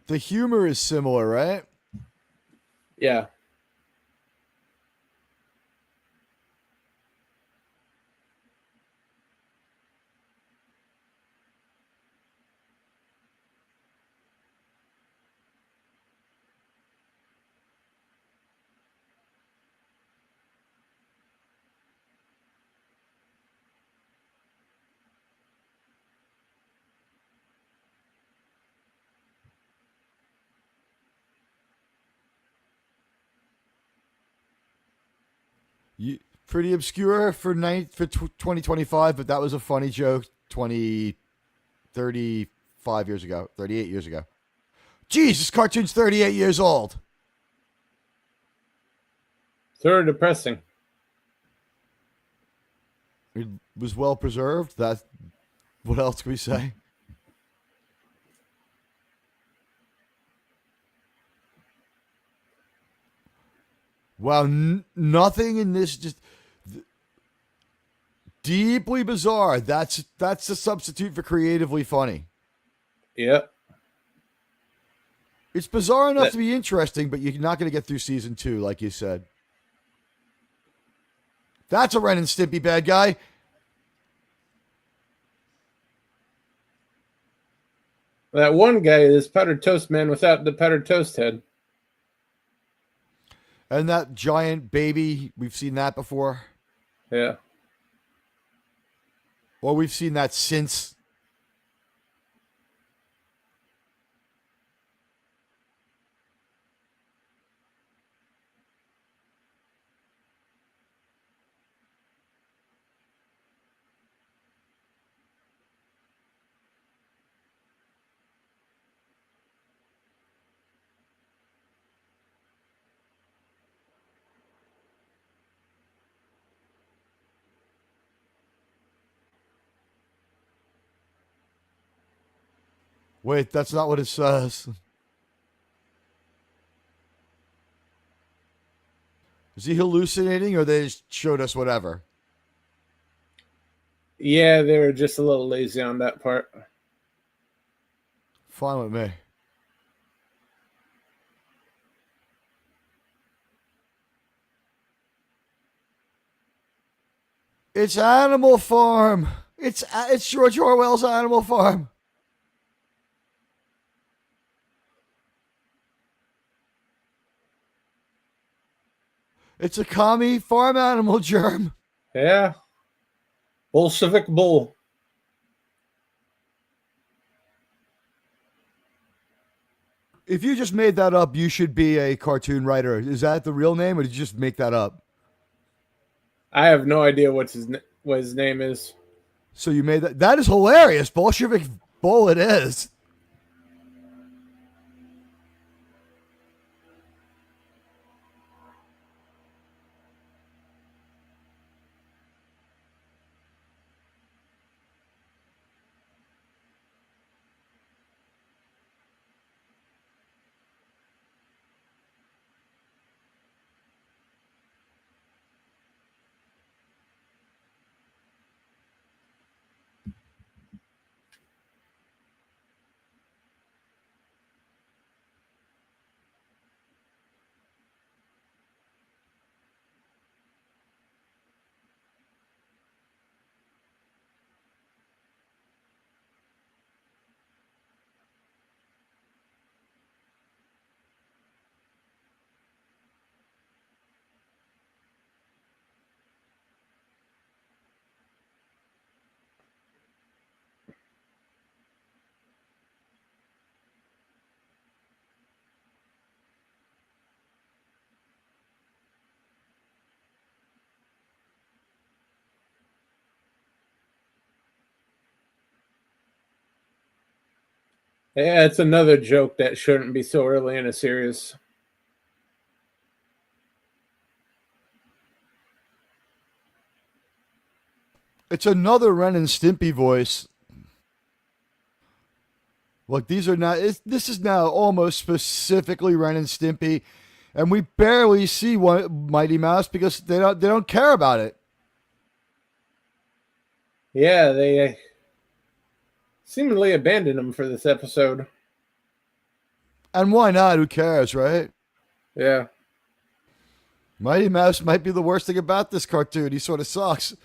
the humor is similar, right? Yeah. Pretty obscure for 2025, but that was a funny joke 35 years ago, 38 years ago. Jeez, this cartoon's 38 years old. Sort of depressing. It was well preserved. That. What else can we say? Wow, nothing in this just deeply bizarre. That's the substitute for creatively funny. Yep. It's bizarre enough to be interesting, but you're not going to get through season 2, like you said. That's a Ren and Stimpy bad guy. That one guy is powdered toast man without the powdered toast head. And that giant baby, we've seen that before. Yeah. Or we've seen that since. Wait, that's not what it says. Is he hallucinating or they just showed us whatever? Yeah, they were just a little lazy on that part. Fine with me. It's Animal Farm. It's George Orwell's Animal Farm. It's a commie farm animal germ. Yeah. Bolshevik bull. If you just made that up, you should be a cartoon writer. Is that the real name, or did you just make that up? I have no idea what his name is. So you made that. That is hilarious. Bolshevik bull it is. Yeah, it's another joke that shouldn't be so early in a series. It's another Ren and Stimpy voice. Look, these are not. This is now almost specifically Ren and Stimpy, and we barely see Mighty Mouse because they don't care about it. Yeah, they seemingly abandoned him for this episode. And why not? Who cares, right? Yeah. Mighty Mouse might be the worst thing about this cartoon. He sort of sucks.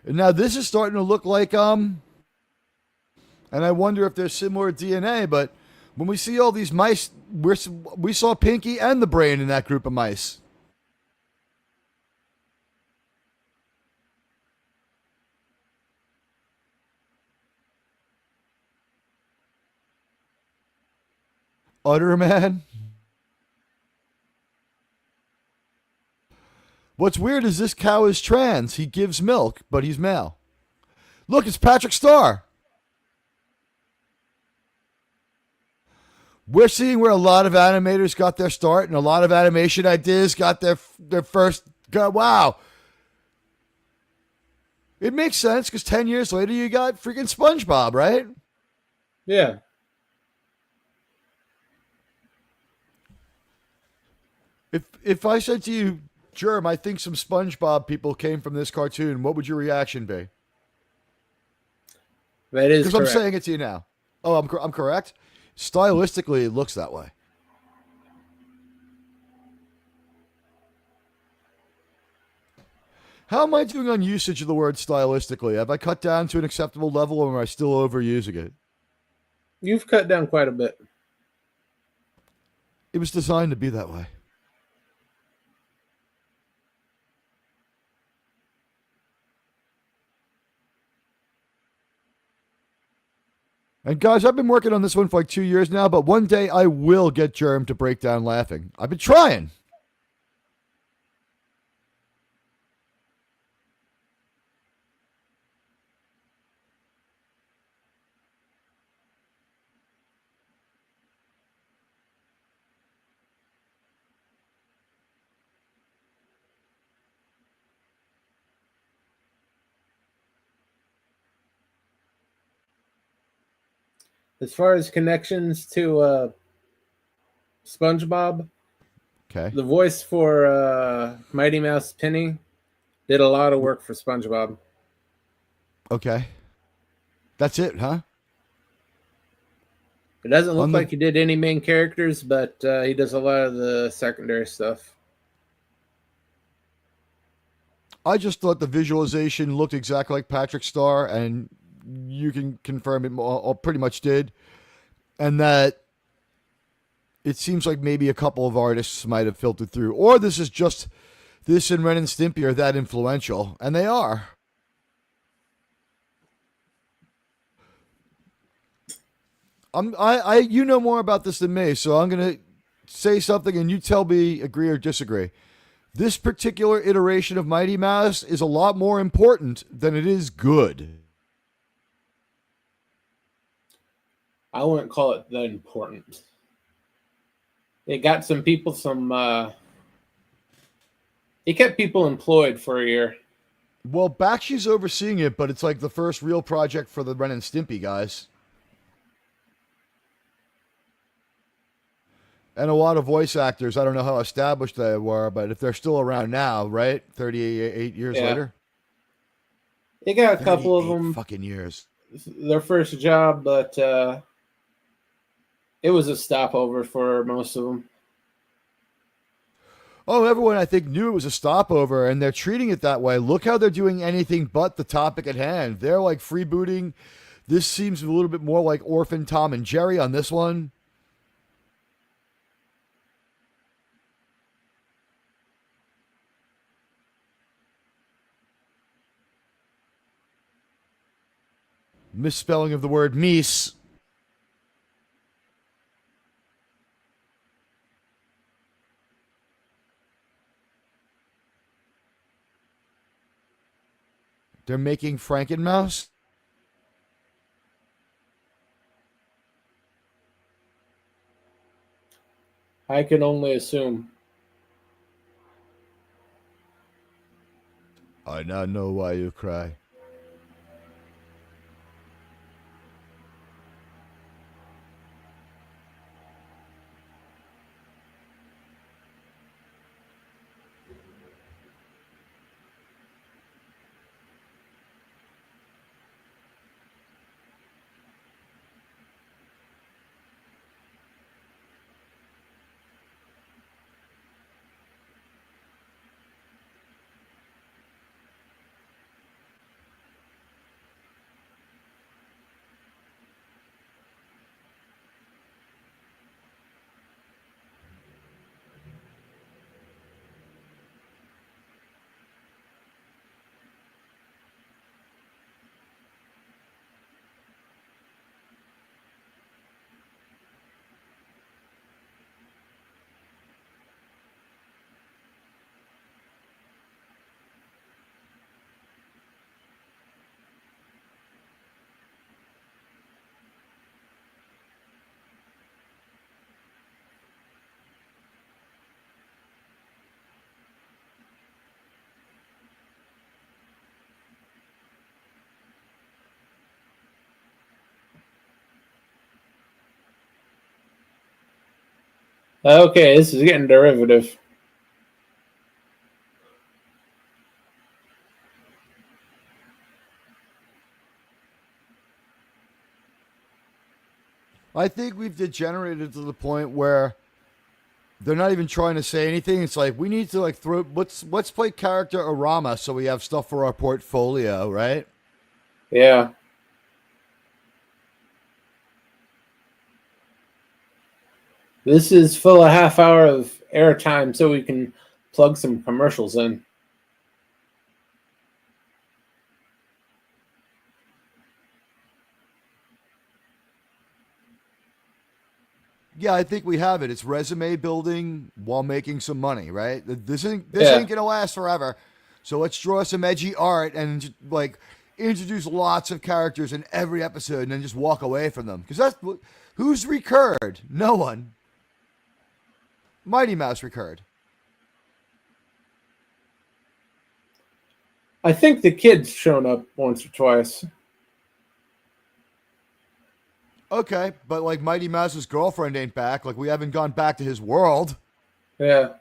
And now this is starting to look like and I wonder if there's similar DNA, but when we see all these mice, we saw Pinky and the brain in that group of mice. Utterman. What's weird is this cow is trans. He gives milk, but he's male. Look, it's Patrick Star. We're seeing where a lot of animators got their start and a lot of animation ideas got their first. Wow. It makes sense because 10 years later you got freaking SpongeBob, right? Yeah. If I said to you, Germ, I think some SpongeBob people came from this cartoon, what would your reaction be? That is because correct. I'm saying it to you now. Oh, I'm correct? Stylistically, it looks that way. How am I doing on usage of the word stylistically? Have I cut down to an acceptable level or am I still overusing it? You've cut down quite a bit. It was designed to be that way. And guys, I've been working on this one for like 2 years now, but one day I will get Germ to break down laughing. I've been trying. As far as connections to SpongeBob, Okay. the voice for Mighty Mouse Penny did a lot of work for SpongeBob. Okay. That's it, huh? It doesn't look On the- like he did any main characters, but he does a lot of the secondary stuff. I just thought the visualization looked exactly like Patrick Star, and you can confirm it all pretty much did. And that it seems like maybe a couple of artists might have filtered through. Or this is just, this and Ren and Stimpy are that influential. And they are. You know more about this than me, so I'm going to say something and you tell me agree or disagree. This particular iteration of Mighty Mouse is a lot more important than it is good. I wouldn't call it that important. It got some people it kept people employed for a year. Well, Bakshi's overseeing it, but it's like the first real project for the Ren and Stimpy guys. And a lot of voice actors, I don't know how established they were, but if they're still around now, right? 38 years later? They got a couple of them. Fucking years. Their first job, but it was a stopover for most of them. Oh, everyone, I think, knew it was a stopover, and they're treating it that way. Look how they're doing anything but the topic at hand. They're like freebooting. This seems a little bit more like Orphan Tom and Jerry on this one. Misspelling of the word meese. They're making Frankenmouse. I can only assume. I now know why you cry. Okay, this is getting derivative. I think we've degenerated to the point where they're not even trying to say anything. It's like we need to like throw let's play character Arama so we have stuff for our portfolio, right? Yeah. This is full a half hour of airtime so we can plug some commercials in. Yeah, I think we have it. It's resume building while making some money, right? This Yeah. ain't gonna last forever. So let's draw some edgy art and like introduce lots of characters in every episode, and then just walk away from them. Because who's recurred? No one. Mighty Mouse recurred. I think the kid's shown up once or twice. Okay, but like Mighty Mouse's girlfriend ain't back. Like we haven't gone back to his world. Yeah.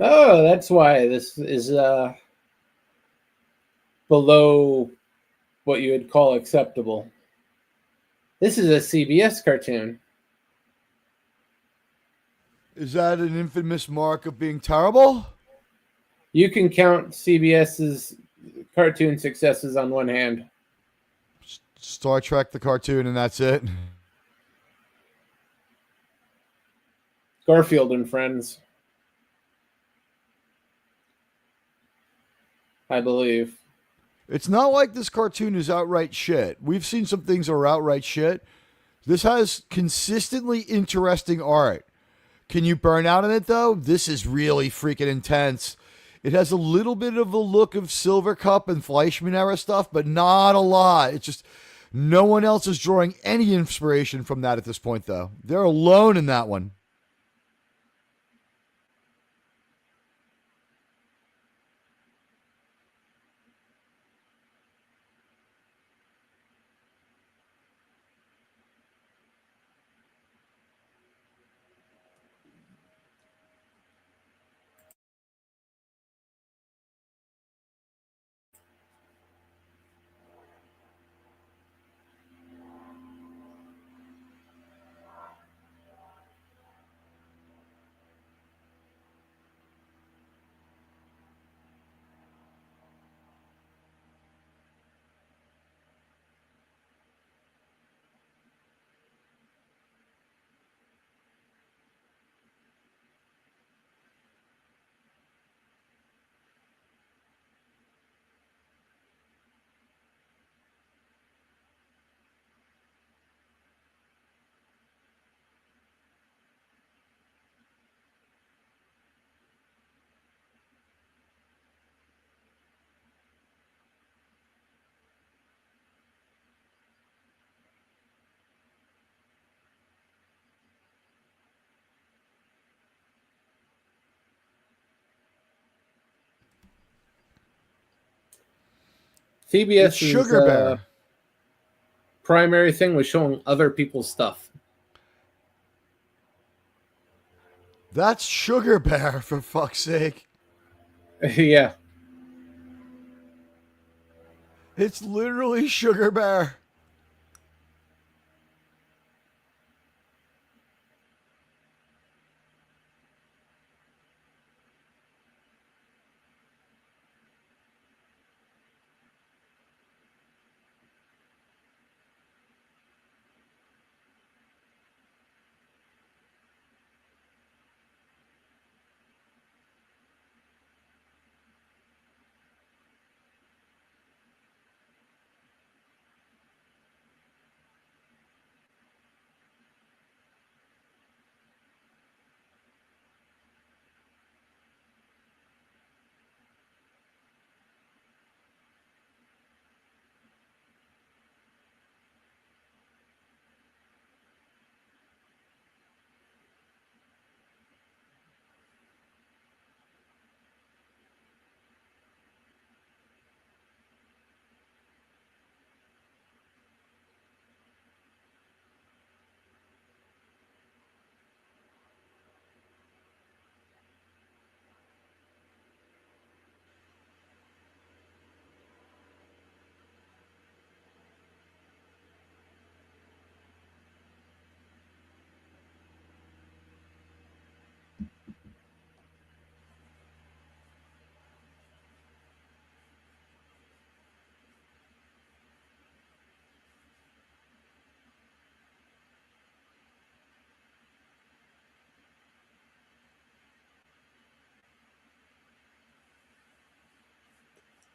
Oh, that's why this is below what you would call acceptable. This is a CBS cartoon. Is that an infamous mark of being terrible? You can count CBS's cartoon successes on one hand. Star Trek the cartoon, and that's it. Garfield and Friends, I believe. It's not like this cartoon is outright shit. We've seen some things that are outright shit. This has consistently interesting art. Can you burn out on it though? This is really freaking intense. It has a little bit of a look of Silver Cup and Fleischman era stuff, but not a lot. It's just no one else is drawing any inspiration from that at this point, though. They're alone in that one. TBS It's Sugar Bear. primary thing was showing other people's stuff. That's Sugar Bear, for fuck's sake. Yeah. It's literally Sugar Bear.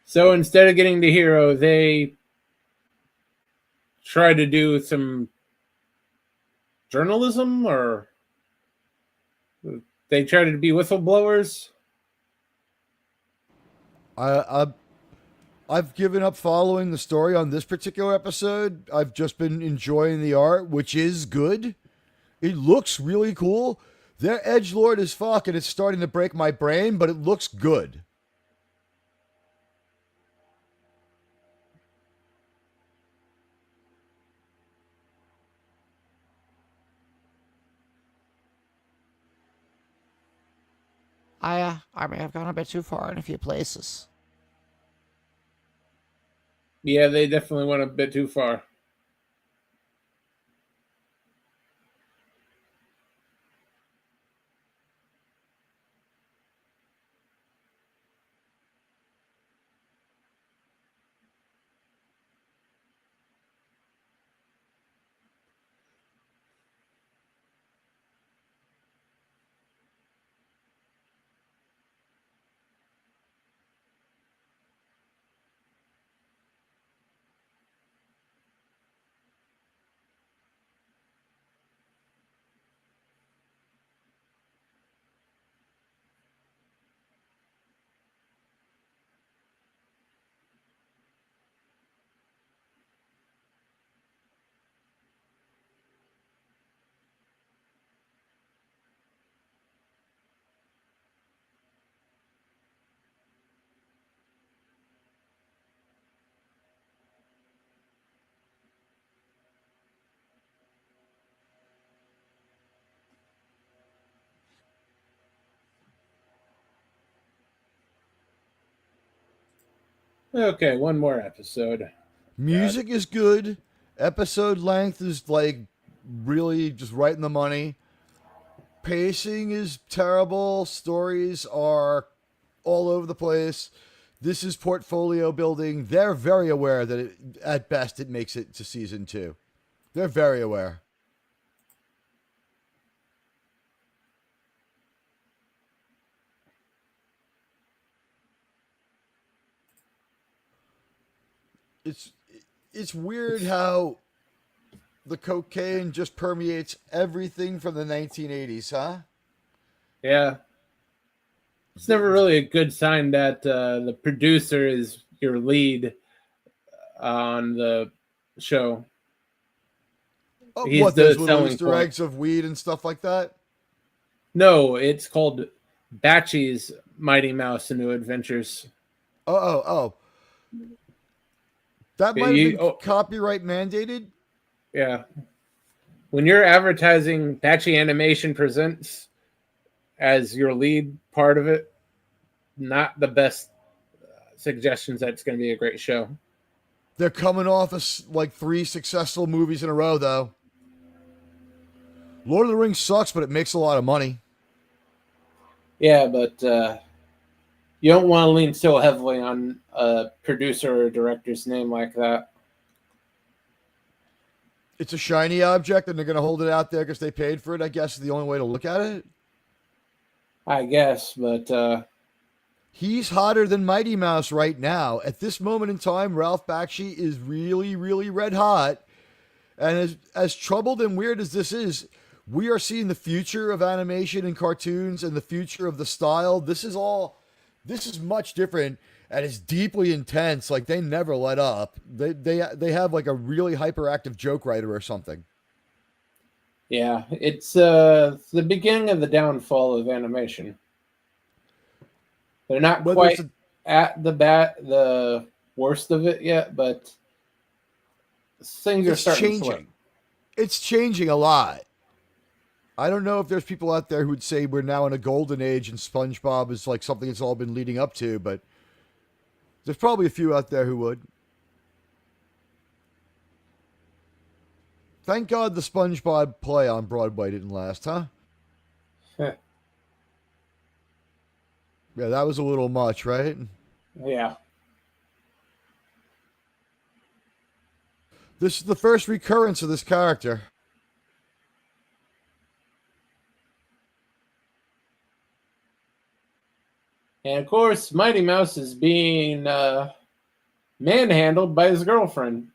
So instead of getting the hero, they try to do some journalism, or they try to be whistleblowers. I've given up following the story on this particular episode. I've just been enjoying the art, which is good. It looks really cool. They're edgelord as fuck, and it's starting to break my brain, but it looks good. I may have gone a bit too far in a few places. Yeah, they definitely went a bit too far. Okay, one more episode. Music is good. Episode length is like really just right in the money. Pacing is terrible. Stories are all over the place. This is portfolio building. They're very aware that at best it makes it to season 2. They're very aware. It's it's weird how the cocaine just permeates everything from the 1980s, huh? Yeah. It's never really a good sign that the producer is your lead on the show. Oh, He's what, the there's little selling Easter point. eggs of weed and stuff like that? No, it's called Batchy's Mighty Mouse and New Adventures. Oh. That might have You, been oh, copyright mandated. yeah. When you're advertising Patchy Animation Presents as your lead part of it, not the best suggestions that it's going to be a great show. They're coming off of like 3 successful movies in a row, though. Lord of the Rings sucks, but it makes a lot of money. Yeah, but you don't want to lean so heavily on a producer or director's name like that. It's a shiny object, and they're going to hold it out there because they paid for it. I guess is the only way to look at it. I guess, but He's hotter than Mighty Mouse right now. At this moment in time, Ralph Bakshi is really, really red hot. And as troubled and weird as this is, we are seeing the future of animation and cartoons and the future of the style. This is much different and it's deeply intense. Like they never let up. They have like a really hyperactive joke writer or something. yeah, it's the beginning of the downfall of animation. They're not Whether it's quite at the worst of it yet, but things are it's starting to slip. changing. It's changing a lot. I don't know if there's people out there who would say we're now in a golden age and SpongeBob is like something it's all been leading up to, but there's probably a few out there who would. Thank God the SpongeBob play on Broadway didn't last, huh? Yeah, that was a little much, right? Yeah. This is the first recurrence of this character. And of course, Mighty Mouse is being manhandled by his girlfriend.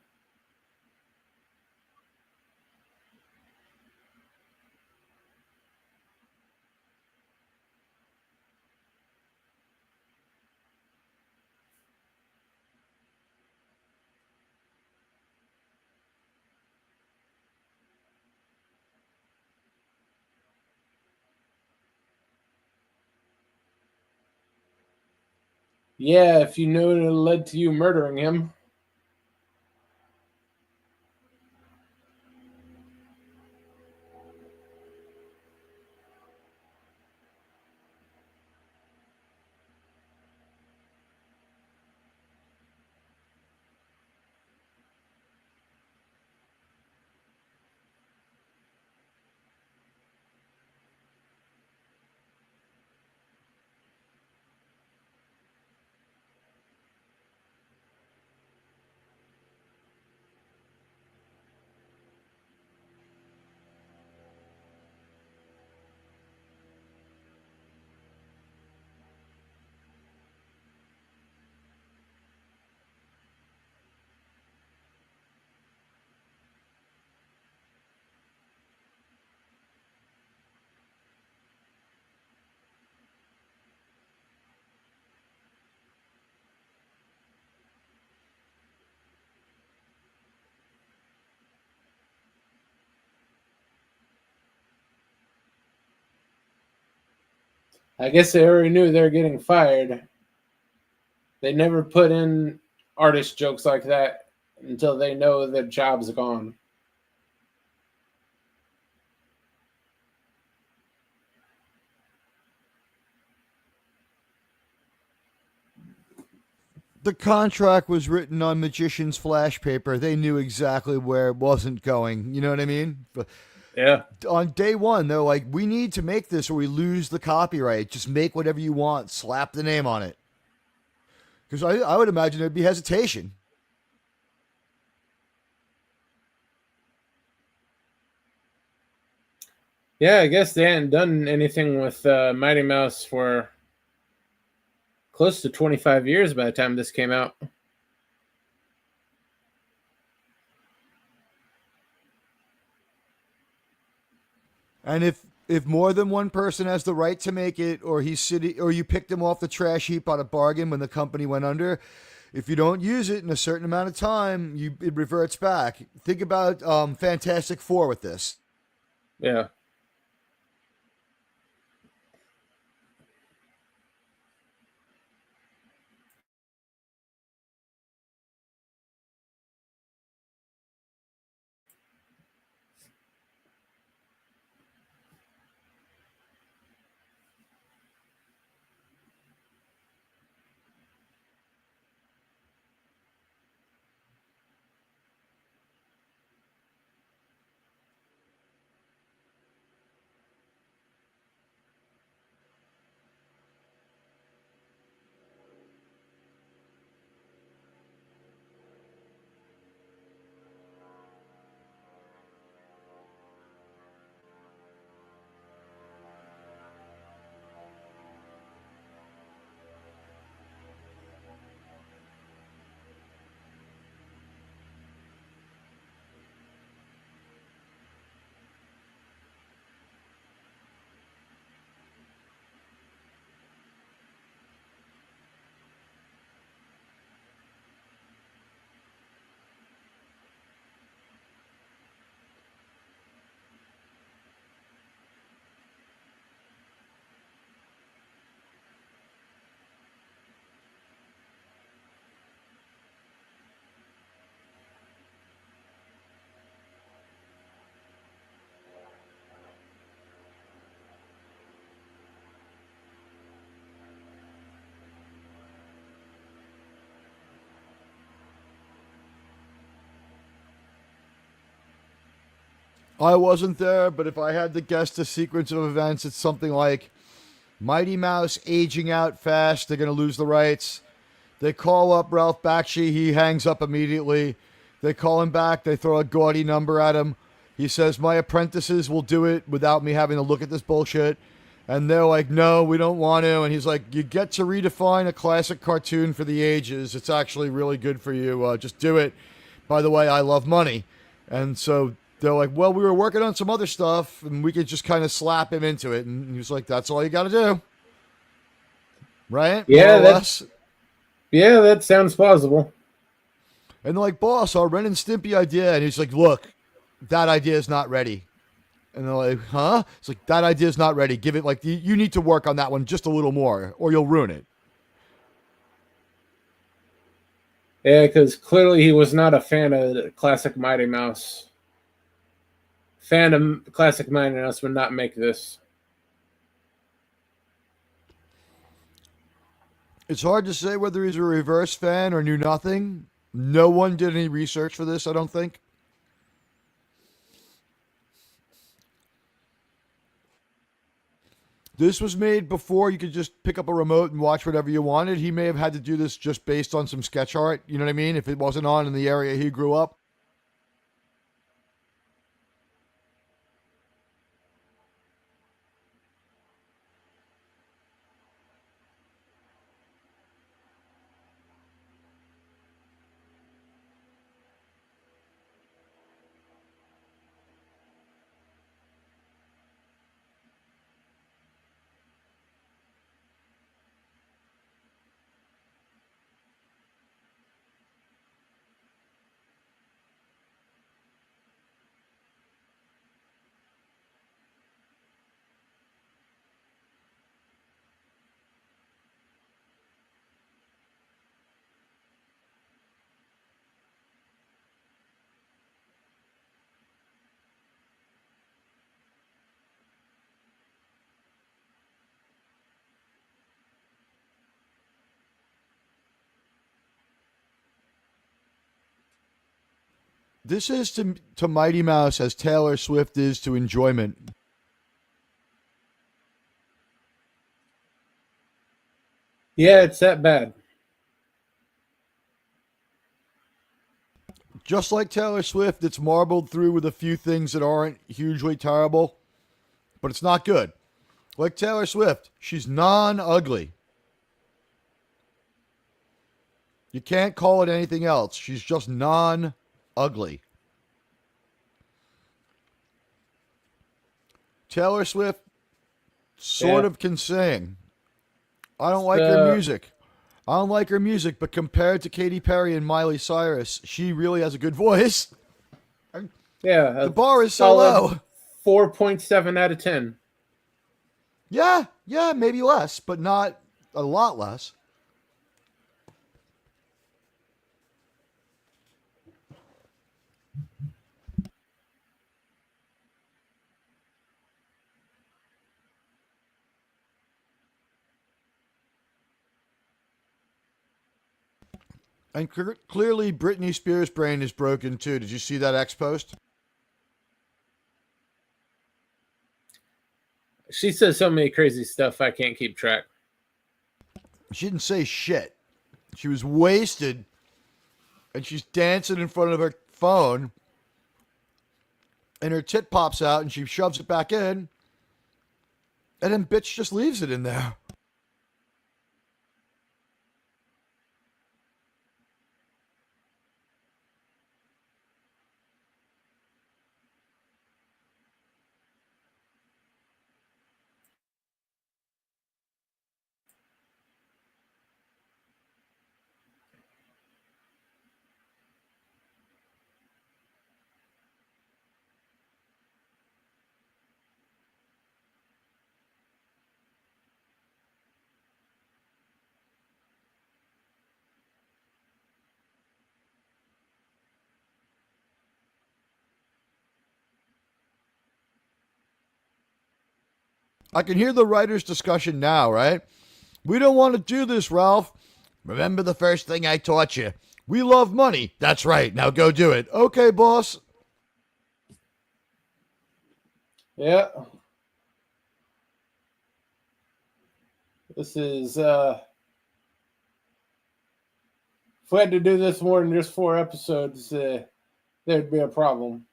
Yeah, if you know it led to you murdering him. I guess they already knew they were getting fired. They never put in artist jokes like that until they know their job's gone. The contract was written on magician's flash paper. They knew exactly where it wasn't going. You know what I mean? But Yeah. on day one, they're like, we need to make this or we lose the copyright. Just make whatever you want. Slap the name on it. Because I would imagine there'd be hesitation. Yeah, I guess they hadn't done anything with Mighty Mouse for close to 25 years by the time this came out. And if more than one person has the right to make it, or he's sitting, or you picked him off the trash heap on a bargain when the company went under, if you don't use it in a certain amount of time, it reverts back. Think about Fantastic Four with this. Yeah. I wasn't there, but if I had to guess the sequence of events, it's something like Mighty Mouse aging out fast. They're going to lose the rights. They call up Ralph Bakshi. He hangs up immediately. They call him back. They throw a gaudy number at him. He says, my apprentices will do it without me having to look at this bullshit. And they're like, no, we don't want to. And he's like, you get to redefine a classic cartoon for the ages. It's actually really good for you. Just do it. By the way, I love money. And so they're like, well, we were working on some other stuff, and we could just kind of slap him into it. And he's like, that's all you got to do. Right? Yeah, that sounds plausible. And they're like, boss, our Ren and Stimpy idea. And he's like, look, that idea is not ready. And they're like, huh? It's like, that idea is not ready. Give it, like, you need to work on that one just a little more, or you'll ruin it. Yeah, because clearly he was not a fan of the classic Mighty Mouse. Fan of classic Mighty Mouse would not make this. It's hard to say whether he's a reverse fan or knew nothing. No one did any research for this, I don't think. This was made before you could just pick up a remote and watch whatever you wanted. He may have had to do this just based on some sketch art, you know what I mean? If it wasn't on in the area he grew up. This is to Mighty Mouse as Taylor Swift is to enjoyment. Yeah, it's that bad. Just like Taylor Swift, it's marbled through with a few things that aren't hugely terrible, but it's not good. Like Taylor Swift, she's non-ugly. You can't call it anything else. She's just non-ugly. Taylor Swift sort of can sing. I don't like her music. I don't like her music, but compared to Katy Perry and Miley Cyrus, she really has a good voice. Yeah. The bar is so low. 4.7 out of 10. Yeah, maybe less, but not a lot less. And clearly, Britney Spears' brain is broken too. Did you see that X post? She says so many crazy stuff I can't keep track. She didn't say shit. She was wasted, and she's dancing in front of her phone, and her tit pops out, and she shoves it back in, and then bitch just leaves it in there. I can hear the writer's discussion now, right? We don't want to do this, Ralph. Remember the first thing I taught you. We love money. That's right. Now go do it. Okay, boss. Yeah. This is if we had to do this more than just 4 episodes, there'd be a problem.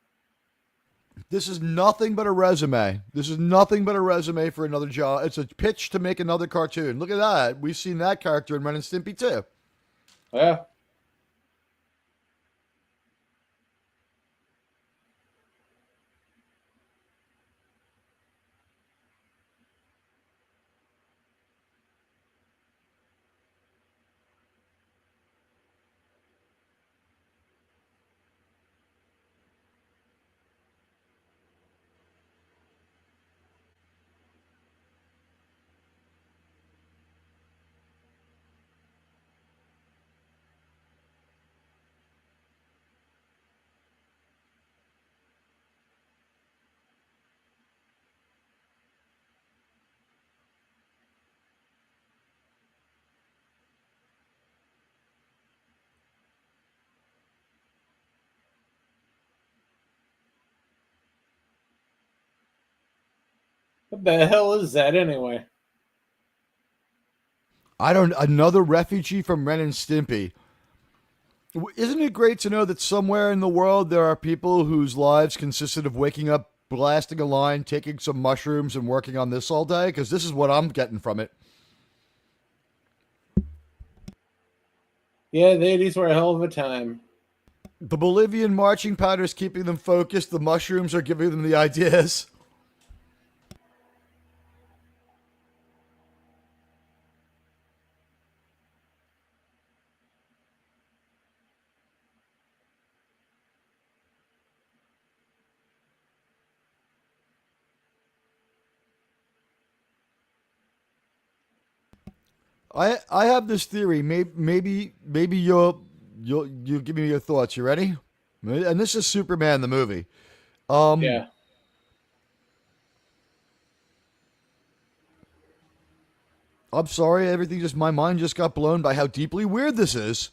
This is nothing but a resume. This is nothing but a resume for another job. It's a pitch to make another cartoon. Look at that. We've seen that character in Ren and Stimpy too. Yeah. What the hell is that anyway? I don't. Another refugee from Ren and Stimpy. Isn't it great to know that somewhere in the world there are people whose lives consisted of waking up, blasting a line, taking some mushrooms, and working on this all day? Because this is what I'm getting from it. Yeah, the 80s were a hell of a time. The Bolivian marching powder is keeping them focused. The mushrooms are giving them the ideas. I have this theory. Maybe you'll give me your thoughts. You ready? And this is Superman the movie. Yeah. I'm sorry, everything just my mind just got blown by how deeply weird this is.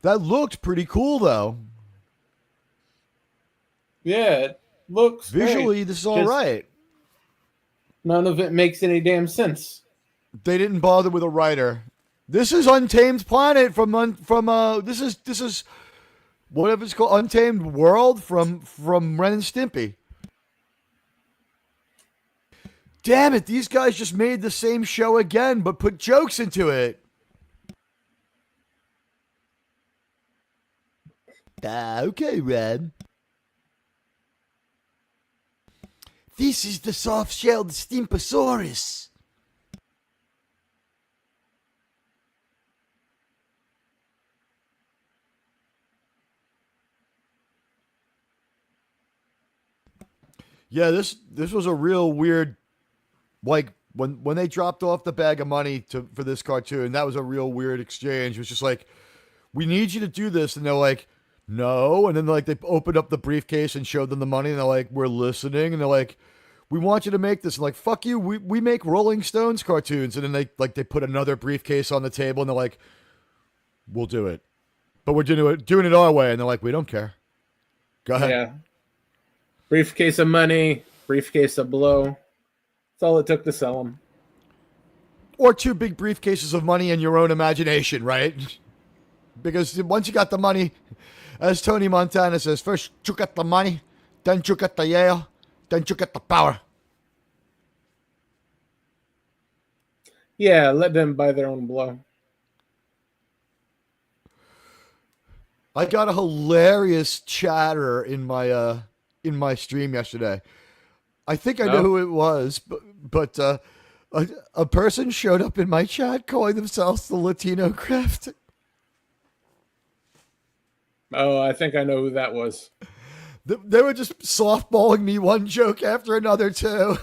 That looked pretty cool though. Yeah, it looks Visually, great. this is all Just right. none of it makes any damn sense. They didn't bother with a writer. This is Untamed Planet this is whatever it's called, Untamed World from Ren and Stimpy. Damn it, these guys just made the same show again, but put jokes into it. Okay, Red. This is the soft-shelled Stimposaurus. Yeah, this was a real weird, like when they dropped off the bag of money for this cartoon, that was a real weird exchange. It was just like, we need you to do this, and they're like, no, and then like they opened up the briefcase and showed them the money, and they're like, we're listening, and they're like, we want you to make this. And like, fuck you, we make Rolling Stones cartoons, and then they put another briefcase on the table, and they're like, we'll do it, but we're doing it our way, and they're like, we don't care. Go ahead. Yeah. Briefcase of money, briefcase of blow. That's all it took to sell them. Or 2 big briefcases of money and your own imagination, right? Because once you got the money, as Tony Montana says, first you get the money, then you get the Yale, then you get the power. Yeah, let them buy their own blow. I got a hilarious chatter in my stream yesterday. I think I know who it was, but a person showed up in my chat calling themselves the Latino Craft. Oh, I think I know who that was. They were just softballing me one joke after another, too.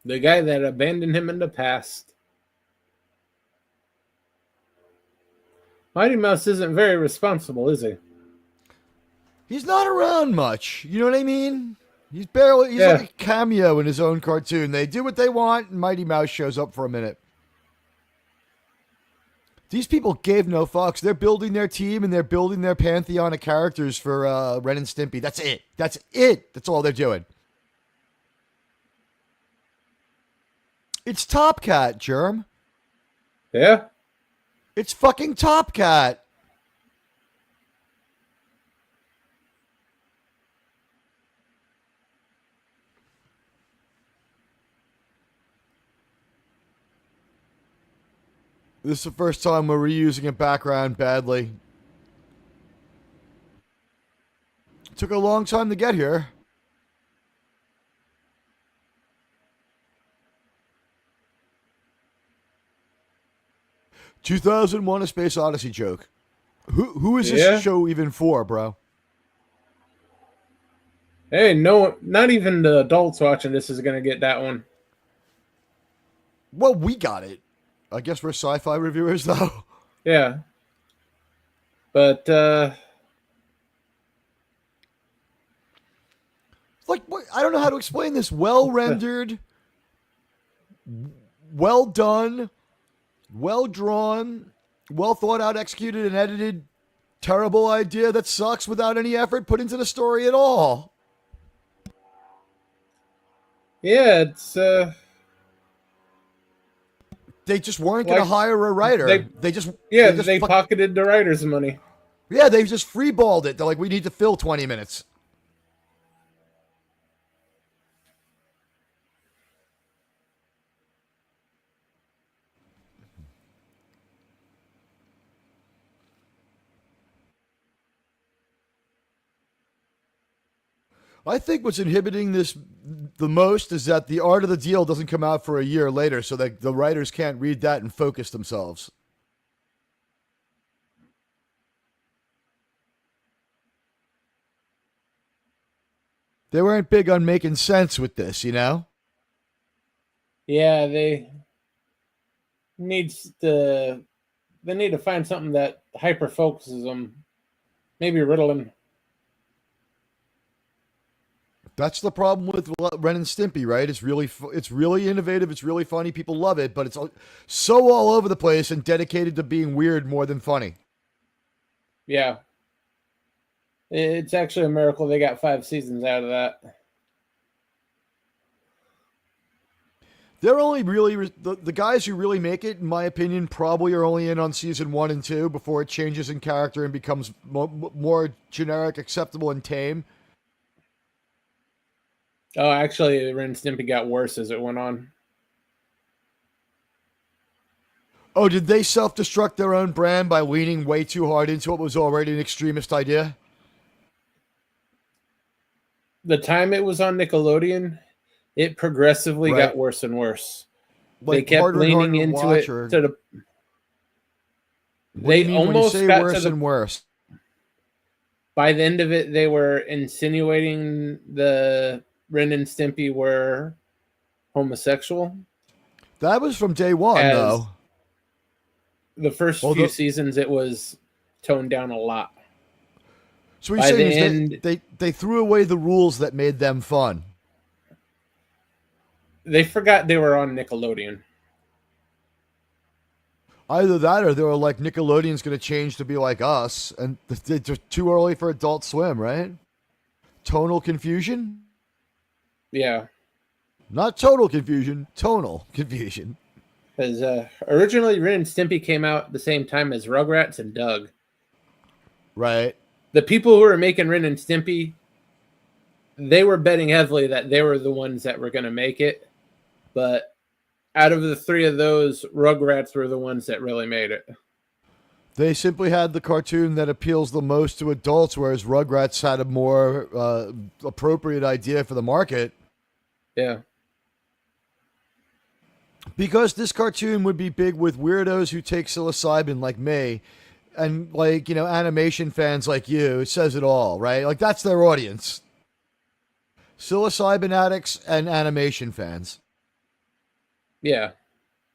The guy that abandoned him in the past. Mighty Mouse isn't very responsible, is he? He's not around much. You know what I mean? He's like a cameo in his own cartoon. They do what they want, and Mighty Mouse shows up for a minute. These people gave no fucks. They're building their team and they're building their pantheon of characters for Ren and Stimpy. That's it. That's it. That's all they're doing. It's Top Cat, Germ. Yeah? It's fucking Top Cat. This is the first time we're reusing a background badly. It took a long time to get here. "2001: A Space Odyssey" joke. Who is this show even for, bro? Hey, no, not even the adults watching this is going to get that one. Well, we got it. I guess we're sci-fi reviewers, though. Yeah. But, like, what? I don't know how to explain this. Well-rendered, well done, well drawn, well thought out, executed, and edited. Terrible idea that sucks without any effort put into the story at all. yeah, it's, They just weren't going to hire a writer. They pocketed the writer's money. Yeah, they just freeballed it. They're like, we need to fill 20 minutes. I think what's inhibiting this the most is that the art of the deal doesn't come out for a year later, so that the writers can't read that and focus themselves. They weren't big on making sense with this, you know? Yeah, they need to find something that hyper focuses them. Maybe Ritalin. That's the problem with Ren and Stimpy, right? It's really innovative. It's really funny. People love it, but it's so all over the place and dedicated to being weird more than funny. Yeah. It's actually a miracle they got 5 seasons out of that. They're only really the guys who really make it, in my opinion, probably are only in on season 1 and 2 before it changes in character and becomes more generic, acceptable, and tame. Oh, actually, Ren and Stimpy got worse as it went on. Oh, did they self-destruct their own brand by leaning way too hard into what was already an extremist idea? The time it was on Nickelodeon, it progressively got worse and worse. Like they kept leaning into it to the. They almost got worse and worse. By the end of it, they were insinuating the Ren and Stimpy were homosexual. That was from day one, though. The first few seasons, it was toned down a lot. So what you're saying is they threw away the rules that made them fun. They forgot they were on Nickelodeon. Either that or they were like, Nickelodeon's going to change to be like us. And it's too early for Adult Swim, right? Tonal confusion? Yeah. Not total confusion, tonal confusion. Because originally Ren and Stimpy came out at the same time as Rugrats and Doug. Right. The people who were making Ren and Stimpy, they were betting heavily that they were the ones that were going to make it. But out of the 3 of those, Rugrats were the ones that really made it. They simply had the cartoon that appeals the most to adults, whereas Rugrats had a more appropriate idea for the market. Yeah. Because this cartoon would be big with weirdos who take psilocybin like me and, like, you know, animation fans like you. It says it all, right? Like, that's their audience. Psilocybin addicts and animation fans. Yeah,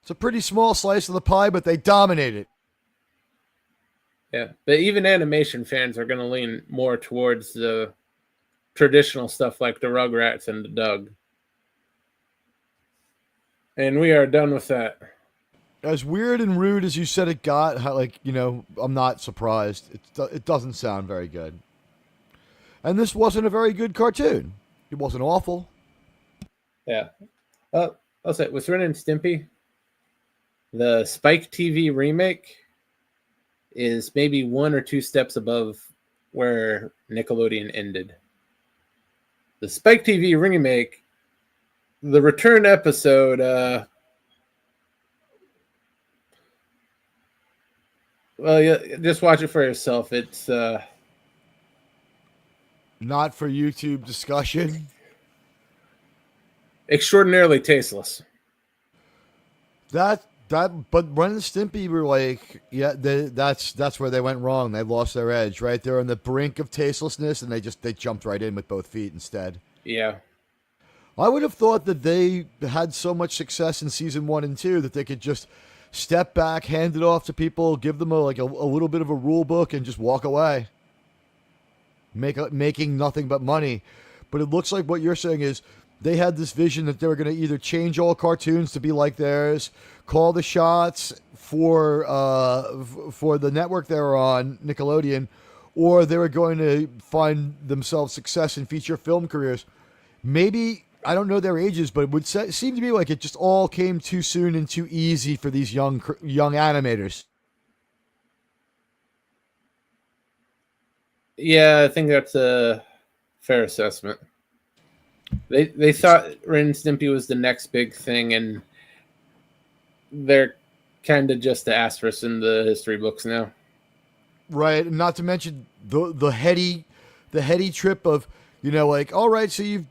It's a pretty small slice of the pie, but they dominate it. yeah. But even animation fans are going to lean more towards the traditional stuff like the Rugrats and the Doug. And we are done with that. As weird and rude as you said it got, I'm not surprised. It doesn't sound very good. And this wasn't a very good cartoon. It wasn't awful. Yeah. I'll say with Ren and Stimpy, the Spike TV remake is maybe one or two steps above where Nickelodeon ended. The Spike TV remake, the return episode, well, yeah, just watch it for yourself. It's Not for YouTube discussion. extraordinarily tasteless. But Ren and Stimpy were like, yeah, that's where they went wrong. They lost their edge, right? They're on the brink of tastelessness, and they jumped right in with both feet instead. Yeah. I would have thought that they had so much success in season 1 and 2 that they could just step back, hand it off to people, give them a little bit of a rule book, and just walk away, making nothing but money. But it looks like what you're saying is they had this vision that they were going to either change all cartoons to be like theirs, call the shots for the network they were on, Nickelodeon, or they were going to find themselves success in feature film careers. Maybe, I don't know their ages, but it would seem to me like it just all came too soon and too easy for these young animators. Yeah, I think that's a fair assessment. They thought Ren and Stimpy was the next big thing, and they're kind of just the asterisk in the history books now. Right, and not to mention the heady trip of, like, all right, so you've,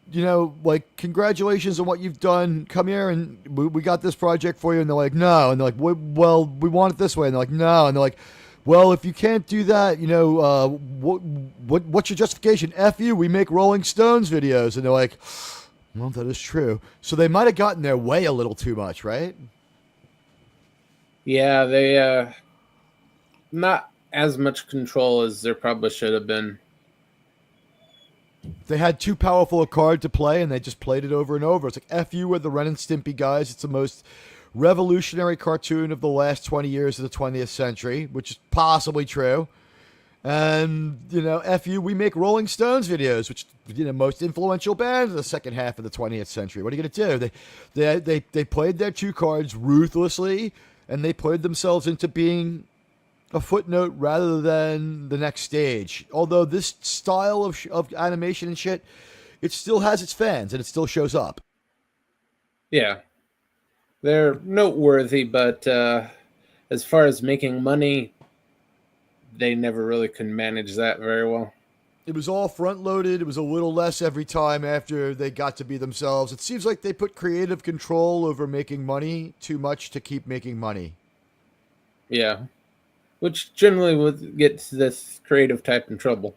like, congratulations on what you've done. Come here, and we got this project for you. And they're like, no. And they're like, well, we want it this way. And they're like, no. And they're like, well, if you can't do that, what's your justification? F you, we make Rolling Stones videos. And they're like, well, that is true. So they might have gotten their way a little too much, right? Yeah, they not as much control as there probably should have been. They had too powerful a card to play, and they just played it over and over. It's like, F you with the Ren and Stimpy guys. It's the most revolutionary cartoon of the last 20 years of the 20th century, which is possibly true. And, F you, we make Rolling Stones videos, which, most influential band of the second half of the 20th century. What are you going to do? They played their two cards ruthlessly, and they played themselves into being a footnote rather than the next stage. Although this style of animation and shit, it still has its fans, and it still shows up. Yeah. They're noteworthy, but as far as making money, they never really could manage that very well. It was all front-loaded. It was a little less every time after they got to be themselves. It seems like they put creative control over making money too much to keep making money. Yeah. Which generally would get this creative type in trouble.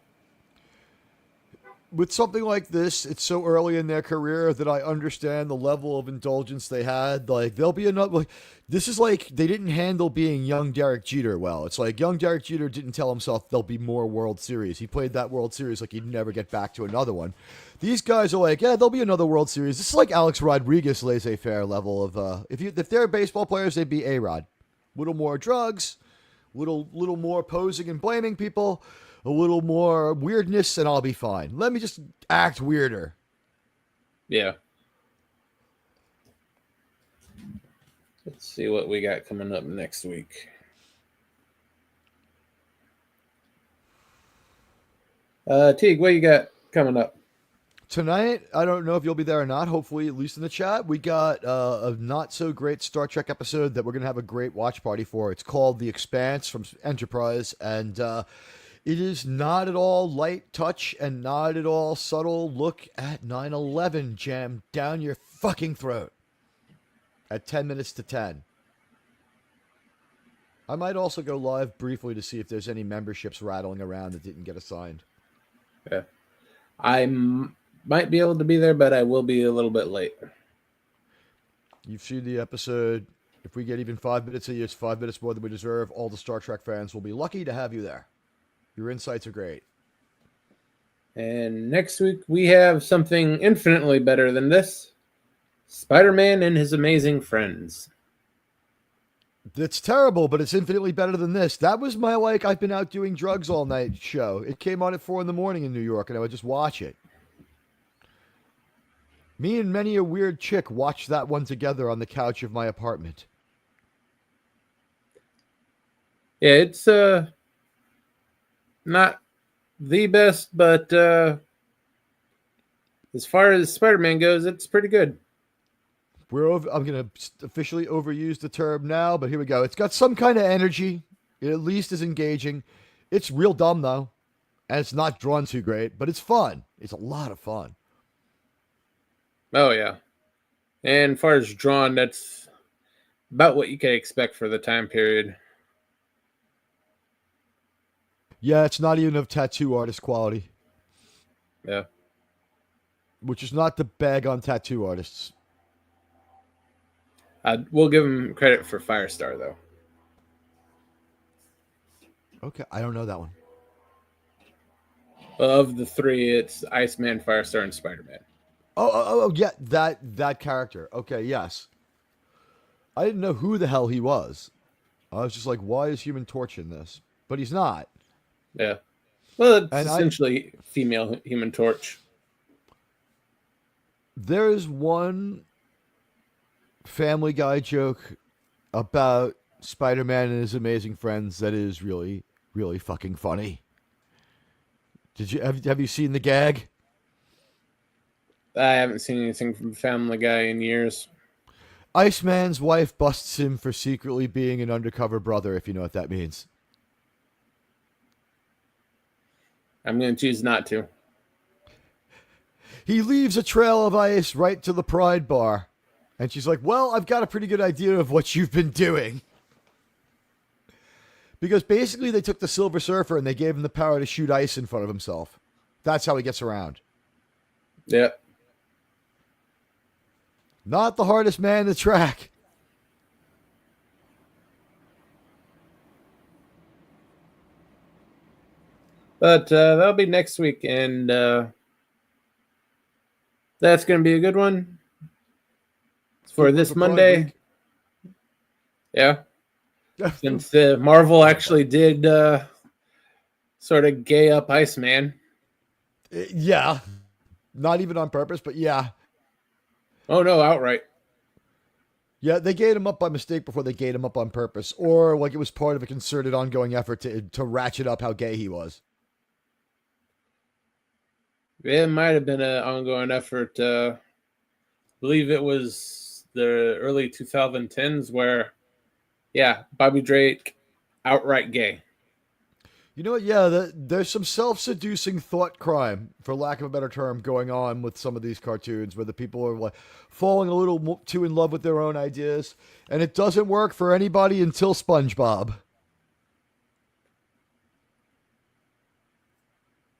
With something like this, it's so early in their career that I understand the level of indulgence they had. Like, there'll be another. Like, this is like they didn't handle being young Derek Jeter well. It's like young Derek Jeter didn't tell himself there'll be more World Series. He played that World Series like he'd never get back to another one. These guys are like, yeah, there'll be another World Series. This is like Alex Rodriguez laissez-faire level of if they're baseball players, they'd be A-Rod. Little more drugs, little more posing and blaming people. A little more weirdness, and I'll be fine. Let me just act weirder. Yeah. Let's see what we got coming up next week. Teague, what you got coming up? Tonight, I don't know if you'll be there or not. Hopefully, at least in the chat, we got a not-so-great Star Trek episode that we're going to have a great watch party for. It's called The Expanse from Enterprise, and it is not at all light touch and not at all subtle look at 9/11 jammed down your fucking throat at 10 minutes to 10. I might also go live briefly to see if there's any memberships rattling around that didn't get assigned. Yeah. I might be able to be there, but I will be a little bit late. You've seen the episode. If we get even 5 minutes of you, it's 5 minutes more than we deserve. All the Star Trek fans will be lucky to have you there. Your insights are great. And next week we have something infinitely better than this. Spider-Man and His Amazing Friends. It's terrible, but it's infinitely better than this. That was my, I've been out doing drugs all night show. It came on at 4 a.m. in New York, and I would just watch it. Me and many a weird chick watched that one together on the couch of my apartment. Yeah, it's not the best, but as far as Spider-Man goes, it's pretty good. I'm going to officially overuse the term now, but here we go. It's got some kind of energy. It at least is engaging. It's real dumb, though, and it's not drawn too great, but it's fun. It's a lot of fun. Oh, yeah. And as far as drawn, that's about what you can expect for the time period. Yeah, it's not even of tattoo artist quality. Yeah. Which is not the bag on tattoo artists. We'll give him credit for Firestar, though. Okay, I don't know that one. Of the three, it's Iceman, Firestar, and Spider-Man. Oh, yeah, that character. Okay, yes. I didn't know who the hell he was. I was just like, why is Human Torch in this? But he's not. Yeah. Well, it's And essentially female Human Torch. There is one Family Guy joke about Spider-Man and his amazing friends that is really, really fucking funny. Have you seen the gag? I haven't seen anything from Family Guy in years. Iceman's wife busts him for secretly being an undercover brother, if you know what that means. I'm going to choose not to. He leaves a trail of ice right to the Pride Bar. And she's like, well, I've got a pretty good idea of what you've been doing. Because basically they took the Silver Surfer and they gave him the power to shoot ice in front of himself. That's how he gets around. Yeah. Not the hardest man to track. But that'll be next week, and that's going to be a good one. For this Monday. Yeah. Since Marvel actually did sort of gay up Iceman. Yeah. Not even on purpose, but yeah. Oh, no, outright. Yeah, they gayed him up by mistake before they gayed him up on purpose. Or like it was part of a concerted ongoing effort to ratchet up how gay he was. It might have been an ongoing effort. I believe it was the early 2010s where, yeah, Bobby Drake outright gay. You know what? Yeah, there's some self-seducing thought crime, for lack of a better term, going on with some of these cartoons where the people are like falling a little too in love with their own ideas, and it doesn't work for anybody until SpongeBob.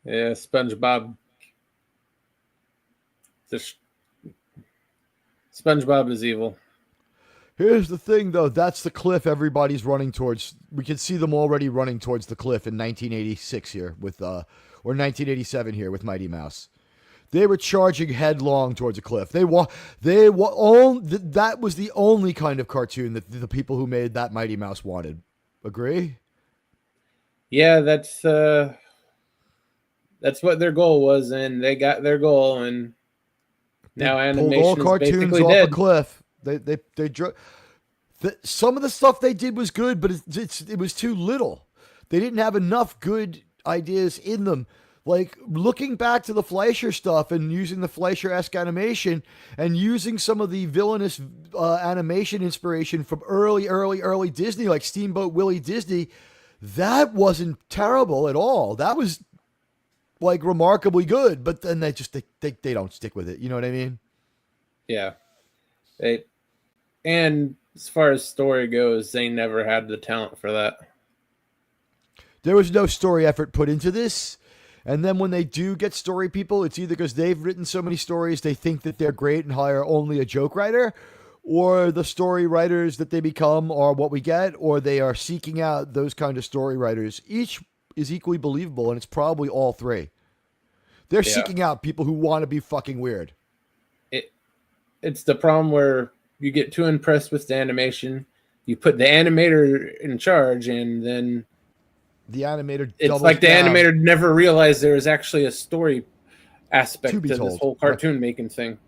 Yeah, SpongeBob. SpongeBob is evil. Here's the thing, though. That's the cliff everybody's running towards. We can see them already running towards the cliff in 1986 here with, or 1987 here with Mighty Mouse. They were charging headlong towards a cliff. That was the only kind of cartoon that the people who made that Mighty Mouse wanted. Agree? Yeah, that's what their goal was, and they got their goal, and now animation all cartoons is basically off dead. a cliff. Some of the stuff they did was good, but it was too little. They didn't have enough good ideas in them. Like looking back to the Fleischer stuff and using the Fleischer-esque animation and using some of the villainous animation inspiration from early Disney, like Steamboat Willie Disney, that wasn't terrible at all. That was like remarkably good, but then they don't stick with it. You know what I mean? Yeah. And as far as story goes, they never had the talent for that. There was no story effort put into this. And then when they do get story people, it's either because they've written so many stories they think that they're great and hire only a joke writer, or the story writers that they become are what we get, or they are seeking out those kind of story writers. Each is equally believable, and it's probably all three. They're Yeah. seeking out people who want to be fucking weird. It's the problem where you get too impressed with the animation, you put the animator in charge, and then The animator it's doubles like the down animator never realized there was actually a story aspect to be to this told. whole cartoon making thing.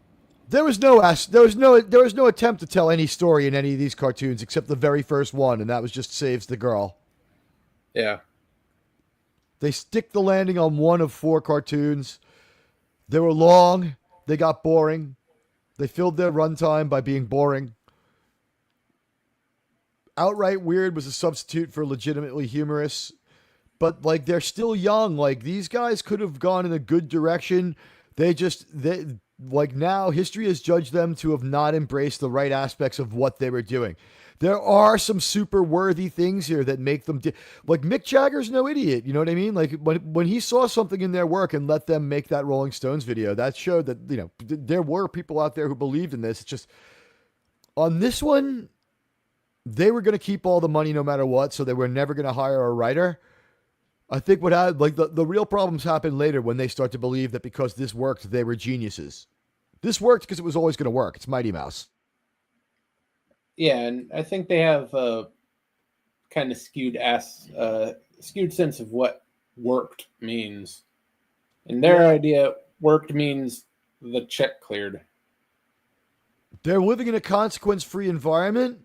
There was no attempt to tell any story in any of these cartoons except the very first one, and that was just saves the girl. Yeah. They stick the landing on one of 4 cartoons. They were long. They got boring. They filled their runtime by being boring. Outright weird was a substitute for legitimately humorous. But like they're still young. Like these guys could have gone in a good direction. They like now history has judged them to have not embraced the right aspects of what they were doing. There are some super worthy things here that make them like Mick Jagger's no idiot. You know what I mean? Like when he saw something in their work and let them make that Rolling Stones video, that showed that, you know, there were people out there who believed in this. It's just on this one, they were going to keep all the money no matter what. So they were never going to hire a writer. I think what had like the real problems happen later when they start to believe that because this worked, they were geniuses. This worked because it was always going to work. It's Mighty Mouse. Yeah, and I think they have a kind of skewed sense of what worked means. And their idea, worked means the check cleared. They're living in a consequence-free environment,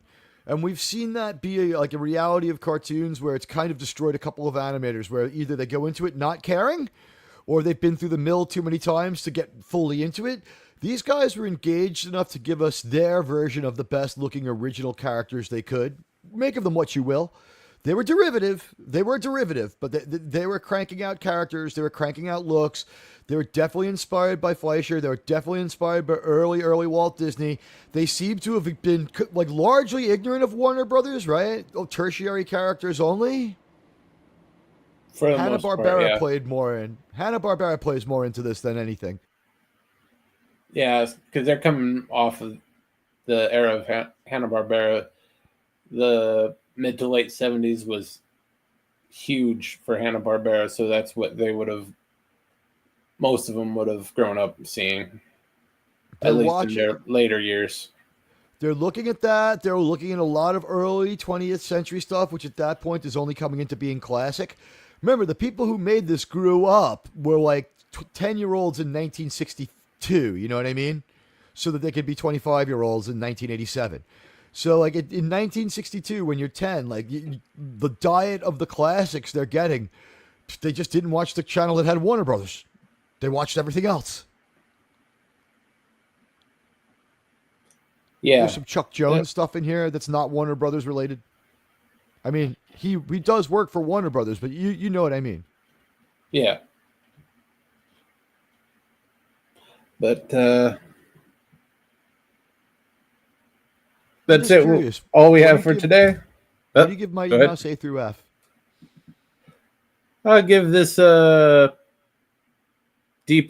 and we've seen that be like a reality of cartoons where it's kind of destroyed a couple of animators, where either they go into it not caring, or they've been through the mill too many times to get fully into it. These guys were engaged enough to give us their version of the best-looking original characters they could. Make of them what you will. They were derivative. But they were cranking out characters. They were cranking out looks. They were definitely inspired by Fleischer. They were definitely inspired by early Walt Disney. They seem to have been like largely ignorant of Warner Brothers, right? Oh, tertiary characters only. Hanna-Barbera played more in. Hanna-Barbera plays more into this than anything. Yeah, because they're coming off of the era of Hanna-Barbera. The mid to late 70s was huge for Hanna-Barbera, so that's what they would have, most of them would have grown up seeing, at least in their later years. They're looking at that. They're looking at a lot of early 20th century stuff, which at that point is only coming into being classic. Remember, the people who made this grew up, were like 10-year-olds in 1962, you know what I mean? So that they could be 25-year-olds in 1987. So, like, in 1962, when you're 10, like, the diet of the classics they're getting, they just didn't watch the channel that had Warner Brothers. They watched everything else. Yeah. There's some Chuck Jones stuff in here that's not Warner Brothers related. I mean, he does work for Warner Brothers, but you know what I mean. Yeah. But that's it. Curious. All we have for today. What do you give Mighty Mouse A through F? I'll give this a D+.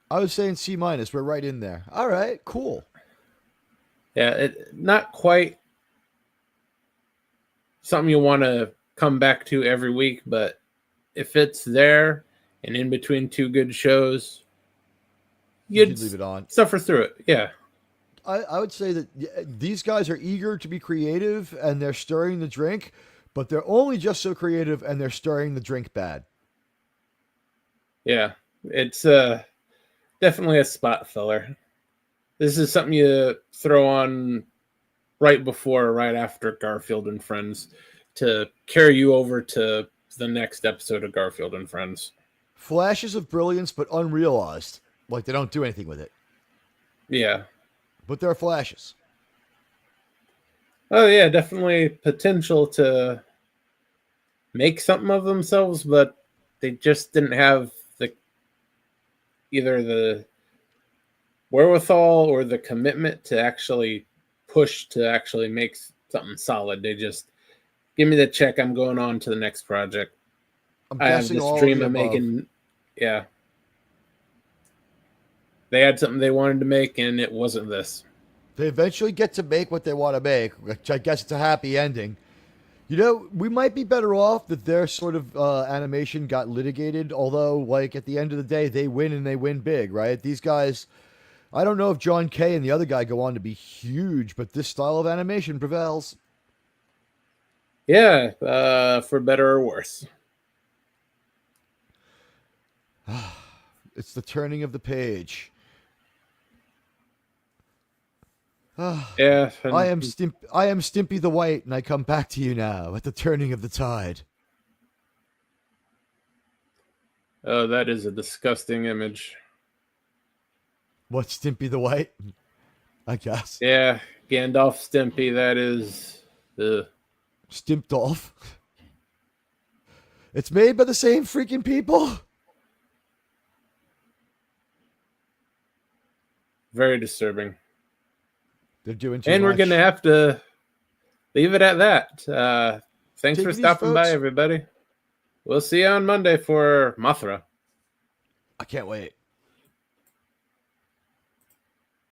I was saying C-. We're right in there. All right, cool. Yeah, not quite something you want to come back to every week, but if it's there and in between 2 good shows, you'd leave it on. Suffer through it. Yeah. I would say that these guys are eager to be creative and they're stirring the drink, but they're only just so creative and they're stirring the drink bad. Yeah, it's definitely a spot filler. This is something you throw on right before or right after Garfield and Friends to carry you over to the next episode of Garfield and Friends. Flashes of brilliance, but unrealized. Like they don't do anything with it. Yeah. But there are flashes. Oh, yeah, definitely potential to make something of themselves, but they just didn't have either the wherewithal or the commitment to actually push to actually make something solid. They just give me the check. I'm going on to the next project. I have this dream of making. Yeah. They had something they wanted to make, and it wasn't this. They eventually get to make what they want to make, which I guess it's a happy ending. You know, we might be better off that their sort of animation got litigated, although, like, at the end of the day, they win and they win big, right? These guys, I don't know if John Kay and the other guy go on to be huge, but this style of animation prevails. Yeah, for better or worse. It's the turning of the page. Yeah. I am Stimpy the White, and I come back to you now at the turning of the tide. Oh, that is a disgusting image. What, Stimpy the White? I guess. Yeah, Gandalf Stimpy, that is... Stimpdolf. It's made by the same freaking people? Very disturbing. They're doing too And much. we're going to have to leave it at that. Thanks Take for it easy, stopping by, folks. everybody. We'll see you on Monday for Mothra. I can't wait.